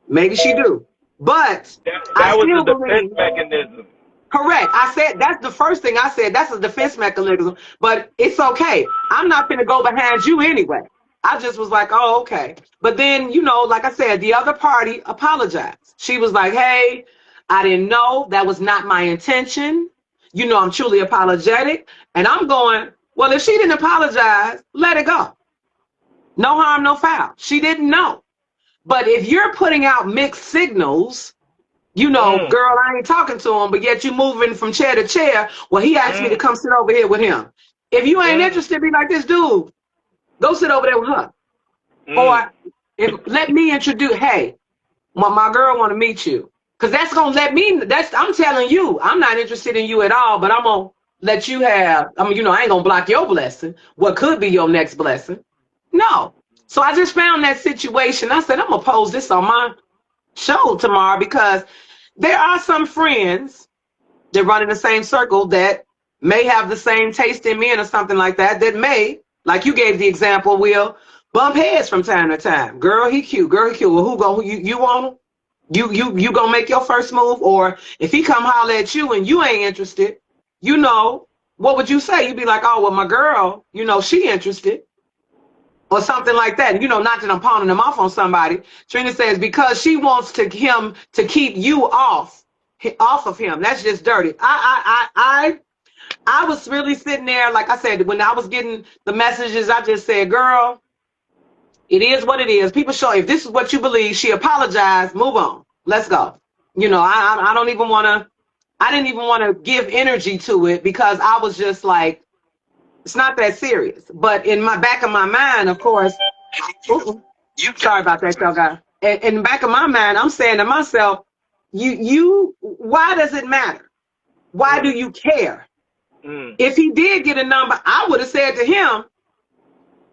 Maybe she do. But that was the defense mechanism. Correct. I said, that's the first thing I said. That's a defense mechanism. But it's okay. I'm not going to go behind you anyway. I just was like, oh, okay. But then, like I said, the other party apologized. She was like, hey, I didn't know. That was not my intention. I'm truly apologetic. And I'm going, well, if she didn't apologize, let it go. No harm, no foul. She didn't know. But if you're putting out mixed signals, girl, I ain't talking to him, but yet you moving from chair to chair. Well, he asked me to come sit over here with him. If you ain't interested, be like this dude. Go sit over there with her. Or let me introduce, hey, my girl want to meet you. Because that's going to I'm telling you, I'm not interested in you at all, but I'm going to let you have, I ain't going to block your blessing. What could be your next blessing? No. So I just found that situation. I said, I'm going to pose this on my show tomorrow because there are some friends that run in the same circle that may have the same taste in men or something like that may, like you gave the example, Will, bump heads from time to time. Girl, he cute. Girl, he cute. Well, you want him? You gonna make your first move? Or if he come holler at you and you ain't interested, what would you say? You'd be like, oh, well, my girl, she interested. Or something like that. Not that I'm pawning them off on somebody. Trina says, because she wants him to keep you off of him. That's just dirty. I was really sitting there, like I said, when I was getting the messages, I just said, girl, It is what it is. People show, if this is what you believe, she apologized, move on. Let's go. You know, I don't even want to, I didn't even want to give energy to it because I was just like, it's not that serious. But in my back of my mind, of course, sorry about that, y'all guys. In the back of my mind, I'm saying to myself, why does it matter? Why do you care? If he did get a number, I would have said to him,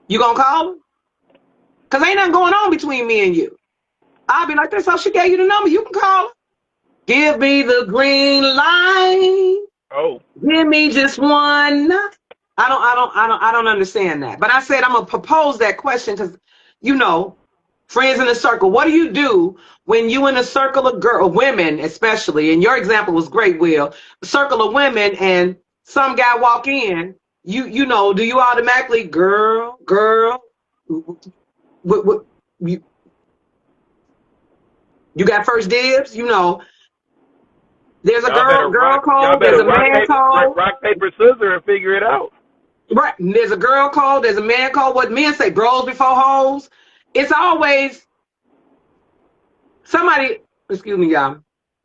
you gonna call him? Because ain't nothing going on between me and you. I'll be like, that's how she gave you the number. You can call her. Give me the green light. Oh. Give me just one. I don't understand that. But I said I'm gonna propose that question because, you know, friends in a circle. What do you do when you in a circle of women, especially? And your example was great, Will. A circle of women, and some guy walk in. You know, do you automatically, girl? What you got first dibs? You know, there's a girl code, there's a man code. Rock, paper, scissors and figure it out. Right. There's a girl code, there's a man code. What men say, bros before hoes. It's always somebody, excuse me, y'all.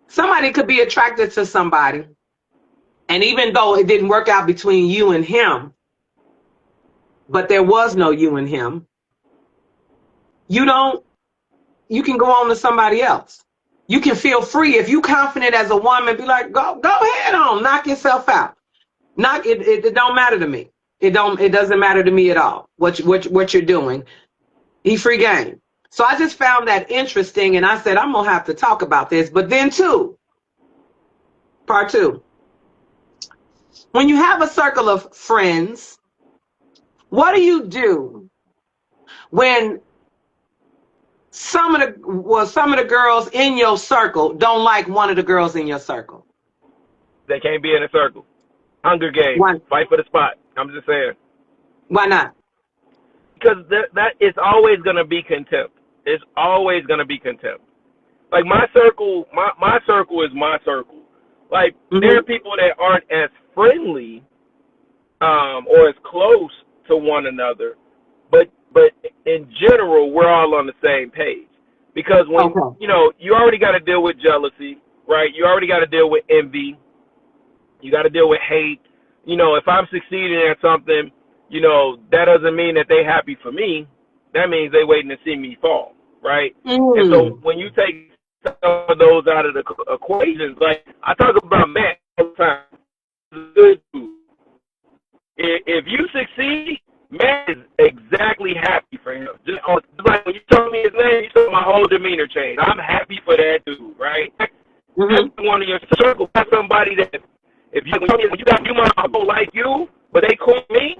Somebody could be attracted to somebody. And even though it didn't work out between you and him, but there was no you and him, you can go on to somebody else. You can feel free. If you confident as a woman, be like, go ahead on, knock yourself out. It don't matter to me. It doesn't matter to me at all what you're doing. He free game. So I just found that interesting, and I said, I'm gonna have to talk about this. But then part two. When you have a circle of friends, what do you do when some of the girls in your circle don't like one of the girls in your circle? They can't be in a circle. Hunger Games. Fight for the spot. I'm just saying. Why not? Because that is always going to be contempt. It's always going to be contempt. Like my circle is my circle. Like there are people that aren't as friendly or as close to one another, but in general, we're all on the same page. Because when, you know, you already got to deal with jealousy, right? You already got to deal with envy. You got to deal with hate. You know, if I'm succeeding at something, you know, that doesn't mean that they happy for me. That means they waiting to see me fall, right? And so when you take some of those out of the equations, like I talk about Matt all the time. Good dude. If you succeed, Matt is exactly happy for him. Just like when you told me his name, you saw my whole demeanor change. I'm happy for that dude, right? Everyone in your circle got somebody that when you got human people like you, but they call me,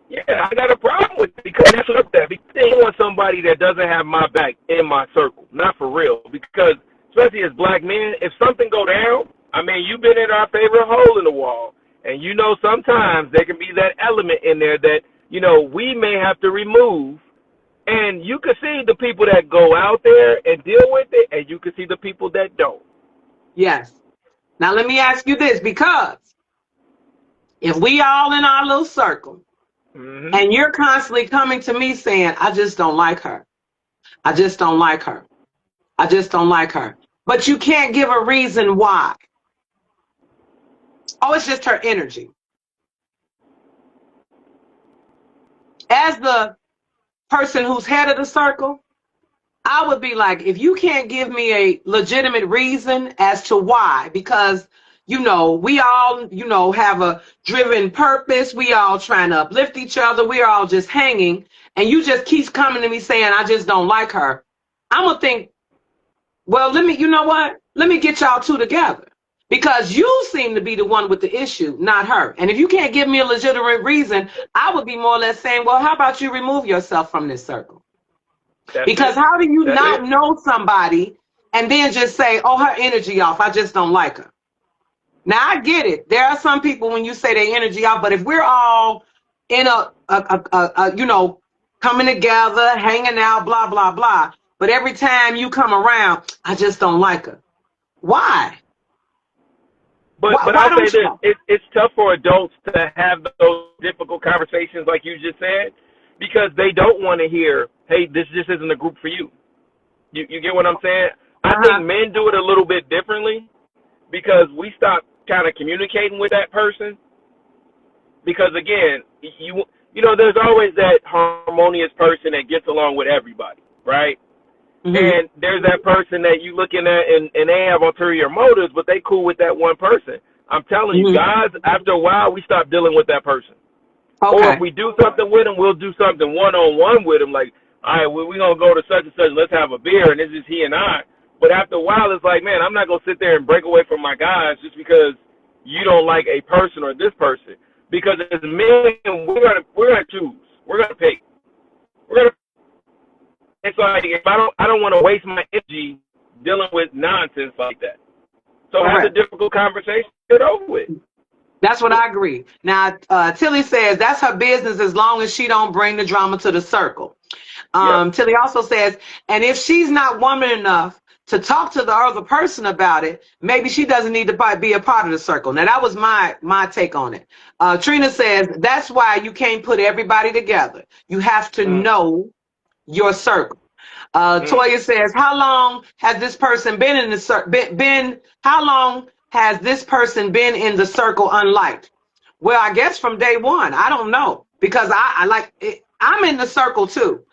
yeah, I got a problem with it because that's what that. Because they want somebody that doesn't have my back in my circle, not for real. Because especially as black men, if something go down, I mean, you've been in our favorite hole in the wall, and you know sometimes there can be that element in there that, you know, we may have to remove. And you can see the people that go out there and deal with it, and you can see the people that don't. Yes. Now let me ask you this, because if we all in our little circle, and you're constantly coming to me saying, I just don't like her. I just don't like her. I just don't like her. But you can't give a reason why. Oh, it's just her energy. As the person who's head of the circle, I would be like, if you can't give me a legitimate reason as to why, because, you know, we all, you know, have a driven purpose. We all trying to uplift each other. We're all just hanging. And you just keep coming to me saying, I just don't like her. I'm going to think, well, you know what? Let me get y'all two together. Because you seem to be the one with the issue, not her. And if you can't give me a legitimate reason, I would be more or less saying, well, how about you remove yourself from this circle? Because how do you not know somebody and then just say, oh, her energy off, I just don't like her? Now, I get it. There are some people when you say their energy off, but if we're all in a you know, coming together, hanging out, blah, blah, blah, but every time you come around, I just don't like her. Why? But I'll say this, it's tough for adults to have those difficult conversations like you just said, because they don't want to hear hey, this just isn't a group for you. You get what I'm saying? I Uh-huh. think men do it a little bit differently because we stop kind of communicating with that person. Because again, you know, there's always that harmonious person that gets along with everybody, right? Mm-hmm. And there's that person that you looking at and they have ulterior motives, but they cool with that one person. I'm telling you, Mm-hmm. guys, after a while, we stop dealing with that person. Or Okay. if we do something with them, we'll do something one-on-one with them. Like, all right, we're going to go to such and such, let's have a beer, and it's just he and I. But after a while, it's like, man, I'm not going to sit there and break away from my guys just because you don't like a person or this person. Because as men, we're gonna choose. We're gonna pick. It's like if I don't want to waste my energy dealing with nonsense like that. So have a difficult conversation, get over with. That's what I agree. Now, Tilly says that's her business as long as she don't bring the drama to the circle. Tilly also says, and if she's not woman enough to talk to the other person about it, maybe she doesn't need to be a part of the circle. Now, that was my take on it. Trina says, that's why you can't put everybody together. You have to know your circle. Toya says, how long has this person been in the circle? How long has this person been in the circle unliked? Well, I guess from day one. I don't know, because I like it. I'm in the circle too.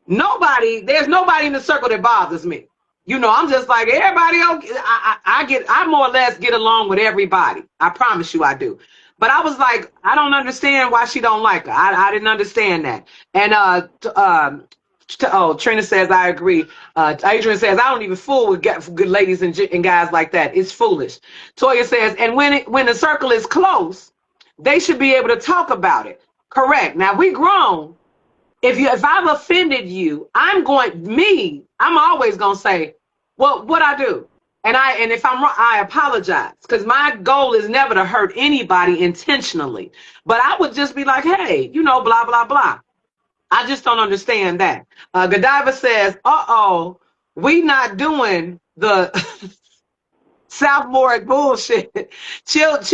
There's nobody in the circle that bothers me. You know, I'm just like everybody else. I more or less get along with everybody. I promise you I do. But I was like, I don't understand why she don't like her. I didn't understand that. And Trina says, I agree. Adrian says, I don't even fool with good ladies and guys like that. It's foolish. Toya says, and when the circle is close, they should be able to talk about it. Correct. Now, we grown. If I've offended you, I'm always going to say, well, what I do? And if I'm wrong, I apologize, because my goal is never to hurt anybody intentionally. But I would just be like, hey, blah, blah, blah. I just don't understand that. Godiva says, we not doing the sophomoric bullshit. Child's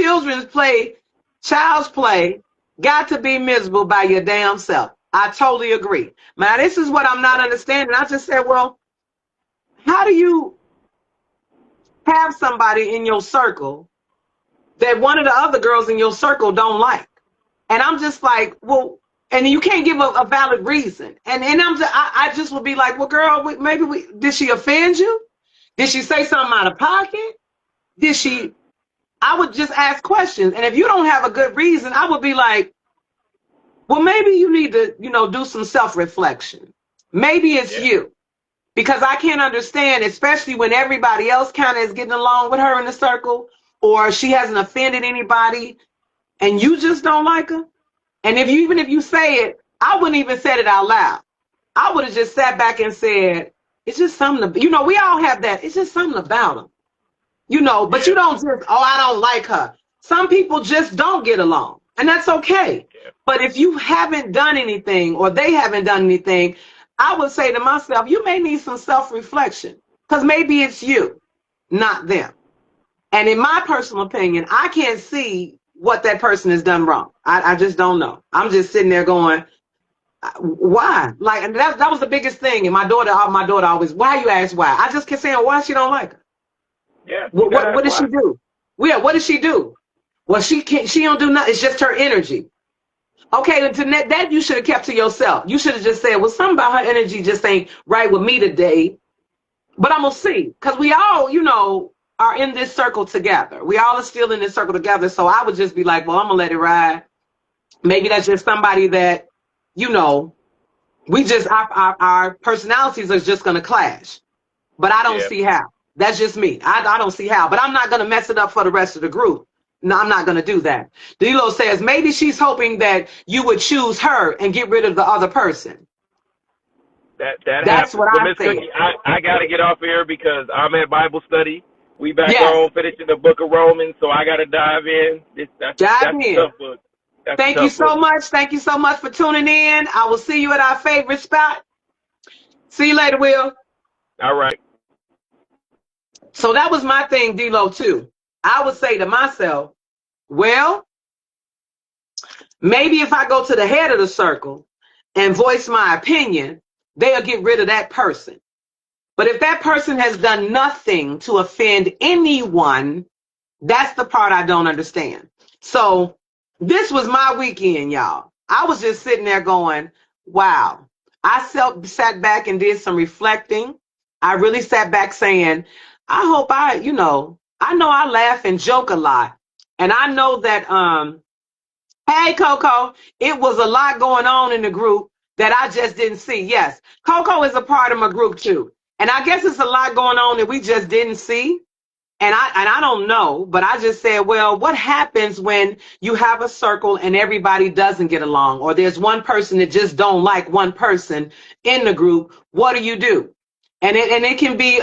play got to be miserable by your damn self. I totally agree. Now, this is what I'm not understanding. I just said, well, how do you have somebody in your circle that one of the other girls in your circle don't like? And I'm just like, well, and you can't give a valid reason. And I just would be like, well, girl, did she offend you? Did she say something out of pocket? I would just ask questions. And if you don't have a good reason, I would be like, well, maybe you need to, do some self-reflection. Maybe it's you. Because I can't understand, especially when everybody else kind of is getting along with her in the circle, or she hasn't offended anybody, and you just don't like her. And even if you say it, I wouldn't even said it out loud. I would have just sat back and said, it's just something, we all have that. It's just something about them, but you don't just, I don't like her. Some people just don't get along, and that's okay. Yeah. But if you haven't done anything, or they haven't done anything, I would say to myself, you may need some self-reflection, because maybe it's you, not them. And in my personal opinion, I can't see what that person has done wrong. I just don't know. I'm just sitting there going, why? Like, and that was the biggest thing. And my daughter always, why you ask why? I just kept saying, why she don't like her? Yeah. What did she do? Yeah, what did she do? Well, she don't do nothing. It's just her energy. Okay, that you should have kept to yourself. You should have just said, well, something about her energy just ain't right with me today. But I'm going to see. Because we all, are in this circle together. We all are still in this circle together. So I would just be like, well, I'm going to let it ride. Maybe that's just somebody that, we just, our personalities are just going to clash. But I don't see how. That's just me. I don't see how. But I'm not going to mess it up for the rest of the group. No, I'm not going to do that. Dilo says, maybe she's hoping that you would choose her and get rid of the other person. That's happens. What I'm saying. Cookie, I got to get off here because I'm at Bible study. We back on finishing the book of Romans, so I got to dive in. That's a tough book. Thank you so much. Thank you so much for tuning in. I will see you at our favorite spot. See you later, Will. All right. So that was my thing, D-Lo, too. I would say to myself, well, maybe if I go to the head of the circle and voice my opinion, they'll get rid of that person. But if that person has done nothing to offend anyone, that's the part I don't understand. So this was my weekend, y'all. I was just sitting there going, wow. I sat back and did some reflecting. I really sat back saying, I hope I know I laugh and joke a lot. And I know that, hey, Coco, it was a lot going on in the group that I just didn't see. Yes, Coco is a part of my group too. And I guess it's a lot going on that we just didn't see. And I don't know, but I just said, well, what happens when you have a circle and everybody doesn't get along, or there's one person that just don't like one person in the group? What do? And it can be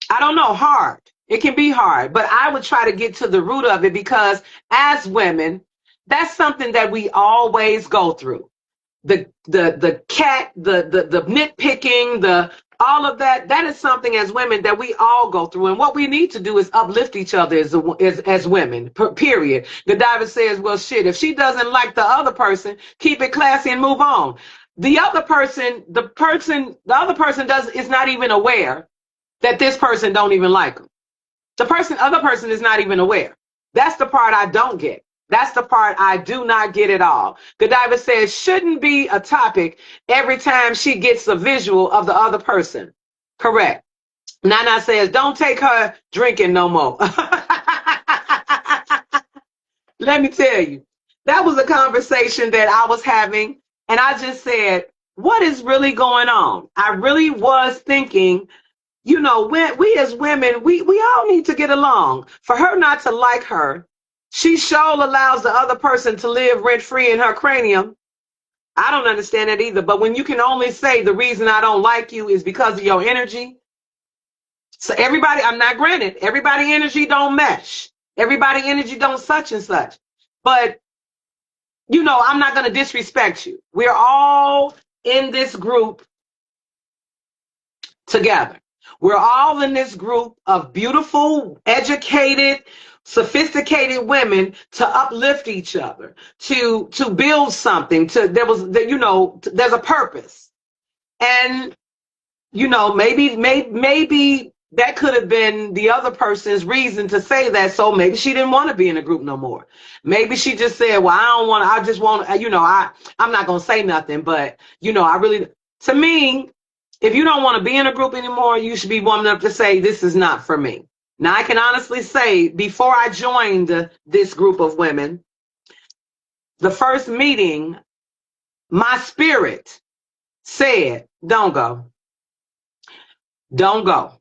I don't know, hard. It can be hard, but I would try to get to the root of it, because as women, that's something that we always go through. The cat, the nitpicking, all of that is something as women that we all go through. And what we need to do is uplift each other as women, period. Godiva says, well, shit, if she doesn't like the other person, keep it classy and move on. The other person is not even aware that this person don't even like them. Other person is not even aware. That's the part I don't get. That's the part I do not get at all. Godiva says, shouldn't be a topic every time she gets a visual of the other person. Correct. Nana says, don't take her drinking no more. Let me tell you, that was a conversation that I was having, and I just said, what is really going on? I really was thinking, when we as women, we all need to get along. For her not to like her, she sure allows the other person to live rent-free in her cranium. I don't understand that either. But when you can only say the reason I don't like you is because of your energy. So everybody, I'm not granted, everybody energy don't mesh. Everybody energy don't such and such. But, I'm not going to disrespect you. We're all in this group together. We're all in this group of beautiful, educated, sophisticated women to uplift each other, to build something. There's a purpose, and maybe that could have been the other person's reason to say that. So maybe she didn't want to be in a group no more. Maybe she just said, well, I don't want to. I just want, I'm not gonna say nothing, but I really, to me, if you don't want to be in a group anymore, you should be warm enough to say, this is not for me. Now, I can honestly say, before I joined this group of women, the first meeting, my spirit said, don't go. Don't go.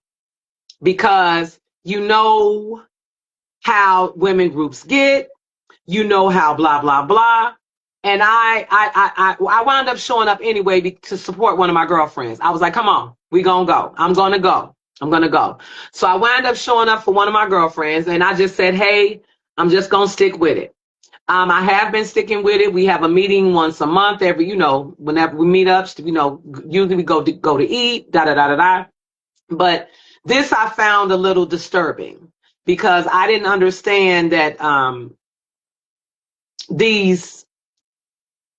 Because you know how women groups get, how blah, blah, blah. And I wound up showing up anyway to support one of my girlfriends. I was like, come on, we gonna go. I'm gonna go. So I wound up showing up for one of my girlfriends, and I just said, hey, I'm just gonna stick with it. I have been sticking with it. We have a meeting once a month, whenever we meet up, usually we go to eat, But this I found a little disturbing, because I didn't understand that these,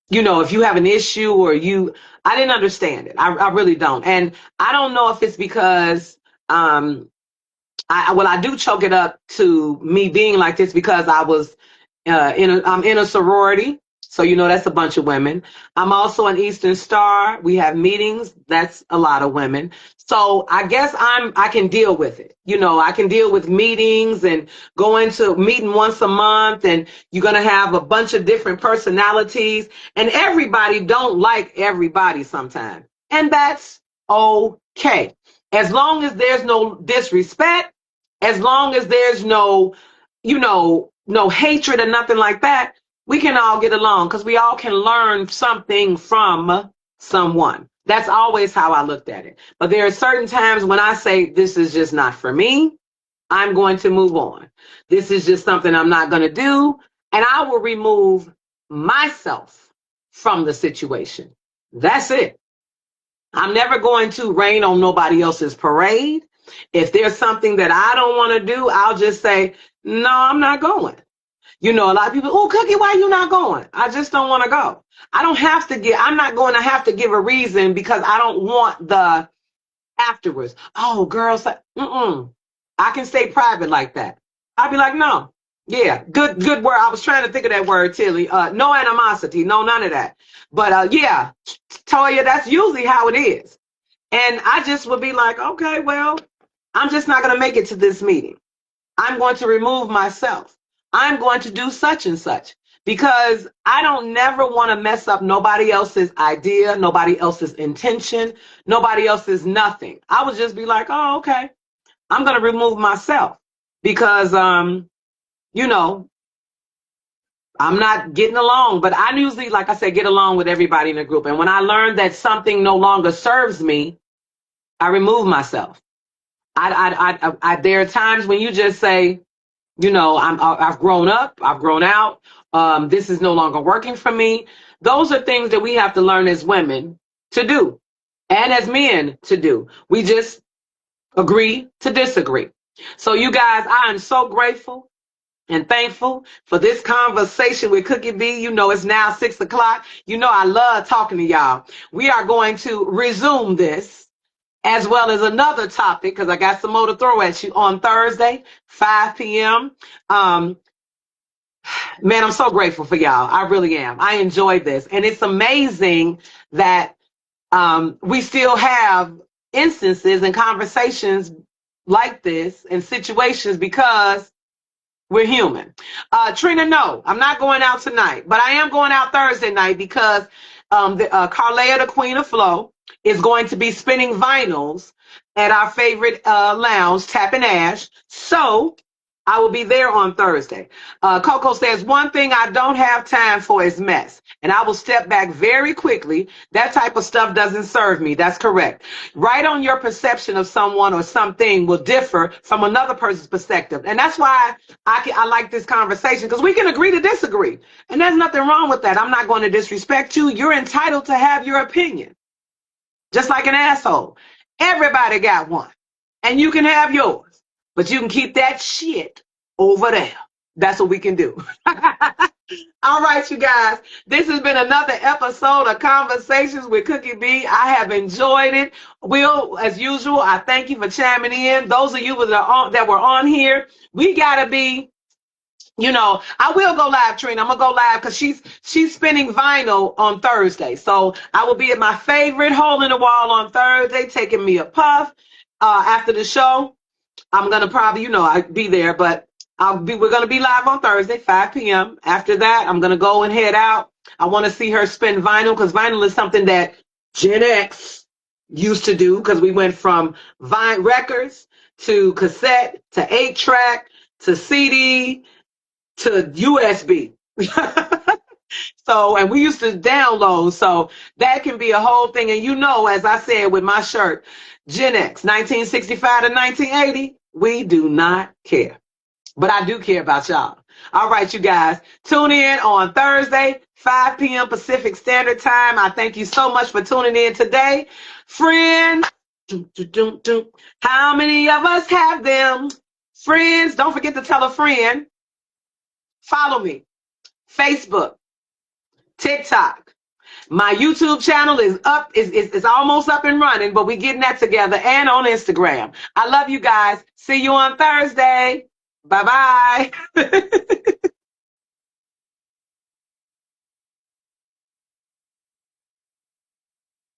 if you have an issue I didn't understand it. I really don't. And I don't know if it's because I do chalk it up to me being like this, because I was I'm in a sorority. So, that's a bunch of women. I'm also an Eastern Star. We have meetings. That's a lot of women. So I guess I can deal with it. I can deal with meetings and going to meeting once a month, and you're going to have a bunch of different personalities, and everybody don't like everybody sometimes. And that's okay. As long as there's no disrespect, as long as there's no hatred or nothing like that, we can all get along, because we all can learn something from someone. That's always how I looked at it. But there are certain times when I say, this is just not for me, I'm going to move on. This is just something I'm not going to do. And I will remove myself from the situation. That's it. I'm never going to rain on nobody else's parade. If there's something that I don't want to do, I'll just say, no, I'm not going. You know, a lot of people, oh, Cookie, why you not going? I just don't want to go. I'm not going to have to give a reason because I don't want the afterwards. Oh, girls, I can stay private like that. I'd be like, no. Yeah, good word. I was trying to think of that word, Tilly. No animosity, no, none of that. But yeah, Toya, that's usually how it is. And I just would be like, okay, well, I'm just not going to make it to this meeting. I'm going to remove myself. I'm going to do such and such because I don't never want to mess up nobody else's idea, nobody else's intention, nobody else's nothing. I would just be like, oh, okay, I'm going to remove myself because, you know, I'm not getting along, but I usually, like I said, get along with everybody in the group. And when I learn that something no longer serves me, I remove myself. There are times when you just say, you know, I've grown up, I've grown out. This is no longer working for me. Those are things that we have to learn as women to do and as men to do. We just agree to disagree. So you guys, I am so grateful and thankful for this conversation with Cookie B. You know, it's now 6 o'clock. You know, I love talking to y'all. We are going to resume this as well as another topic because I got some more to throw at you on Thursday, 5 p.m. Man, I'm so grateful for y'all. I really am. I enjoyed this. And it's amazing that we still have instances and conversations like this and situations because we're human. Trina, no, I'm not going out tonight, but I am going out Thursday night because Carlea, the Queen of Flow, is going to be spinning vinyls at our favorite lounge, Tap and Ash. So I will be there on Thursday. Coco says, one thing I don't have time for is mess. And I will step back very quickly. That type of stuff doesn't serve me. That's correct. Right on your perception of someone or something will differ from another person's perspective. And that's why I like this conversation because we can agree to disagree. And there's nothing wrong with that. I'm not going to disrespect you. You're entitled to have your opinion. Just like an asshole. Everybody got one. And you can have yours. But you can keep that shit over there. That's what we can do. All right, you guys. This has been another episode of Conversations with Cookie B. I have enjoyed it. Will, as usual, I thank you for chiming in. Those of you that were on here, we got to be, you know, I will go live, Trina. I'm going to go live because she's spinning vinyl on Thursday. So I will be at my favorite hole in the wall on Thursday, taking me a puff after the show. I'm going to probably, you know, I'll be there, but we're going to be live on Thursday, 5 p.m. After that, I'm going to go and head out. I want to see her spin vinyl because vinyl is something that Gen X used to do because we went from vinyl records to cassette to 8-track to CD to USB. So, and we used to download. So that can be a whole thing. And you know, as I said with my shirt, Gen X, 1965 to 1980, we do not care. But I do care about y'all. All right, you guys. Tune in on Thursday, 5 p.m. Pacific Standard Time. I thank you so much for tuning in today. Friends, how many of us have them? Friends, don't forget to tell a friend. Follow me. Facebook, TikTok. My YouTube channel is up, is almost up and running, but we're getting that together, and on Instagram. I love you guys. See you on Thursday. Bye-bye.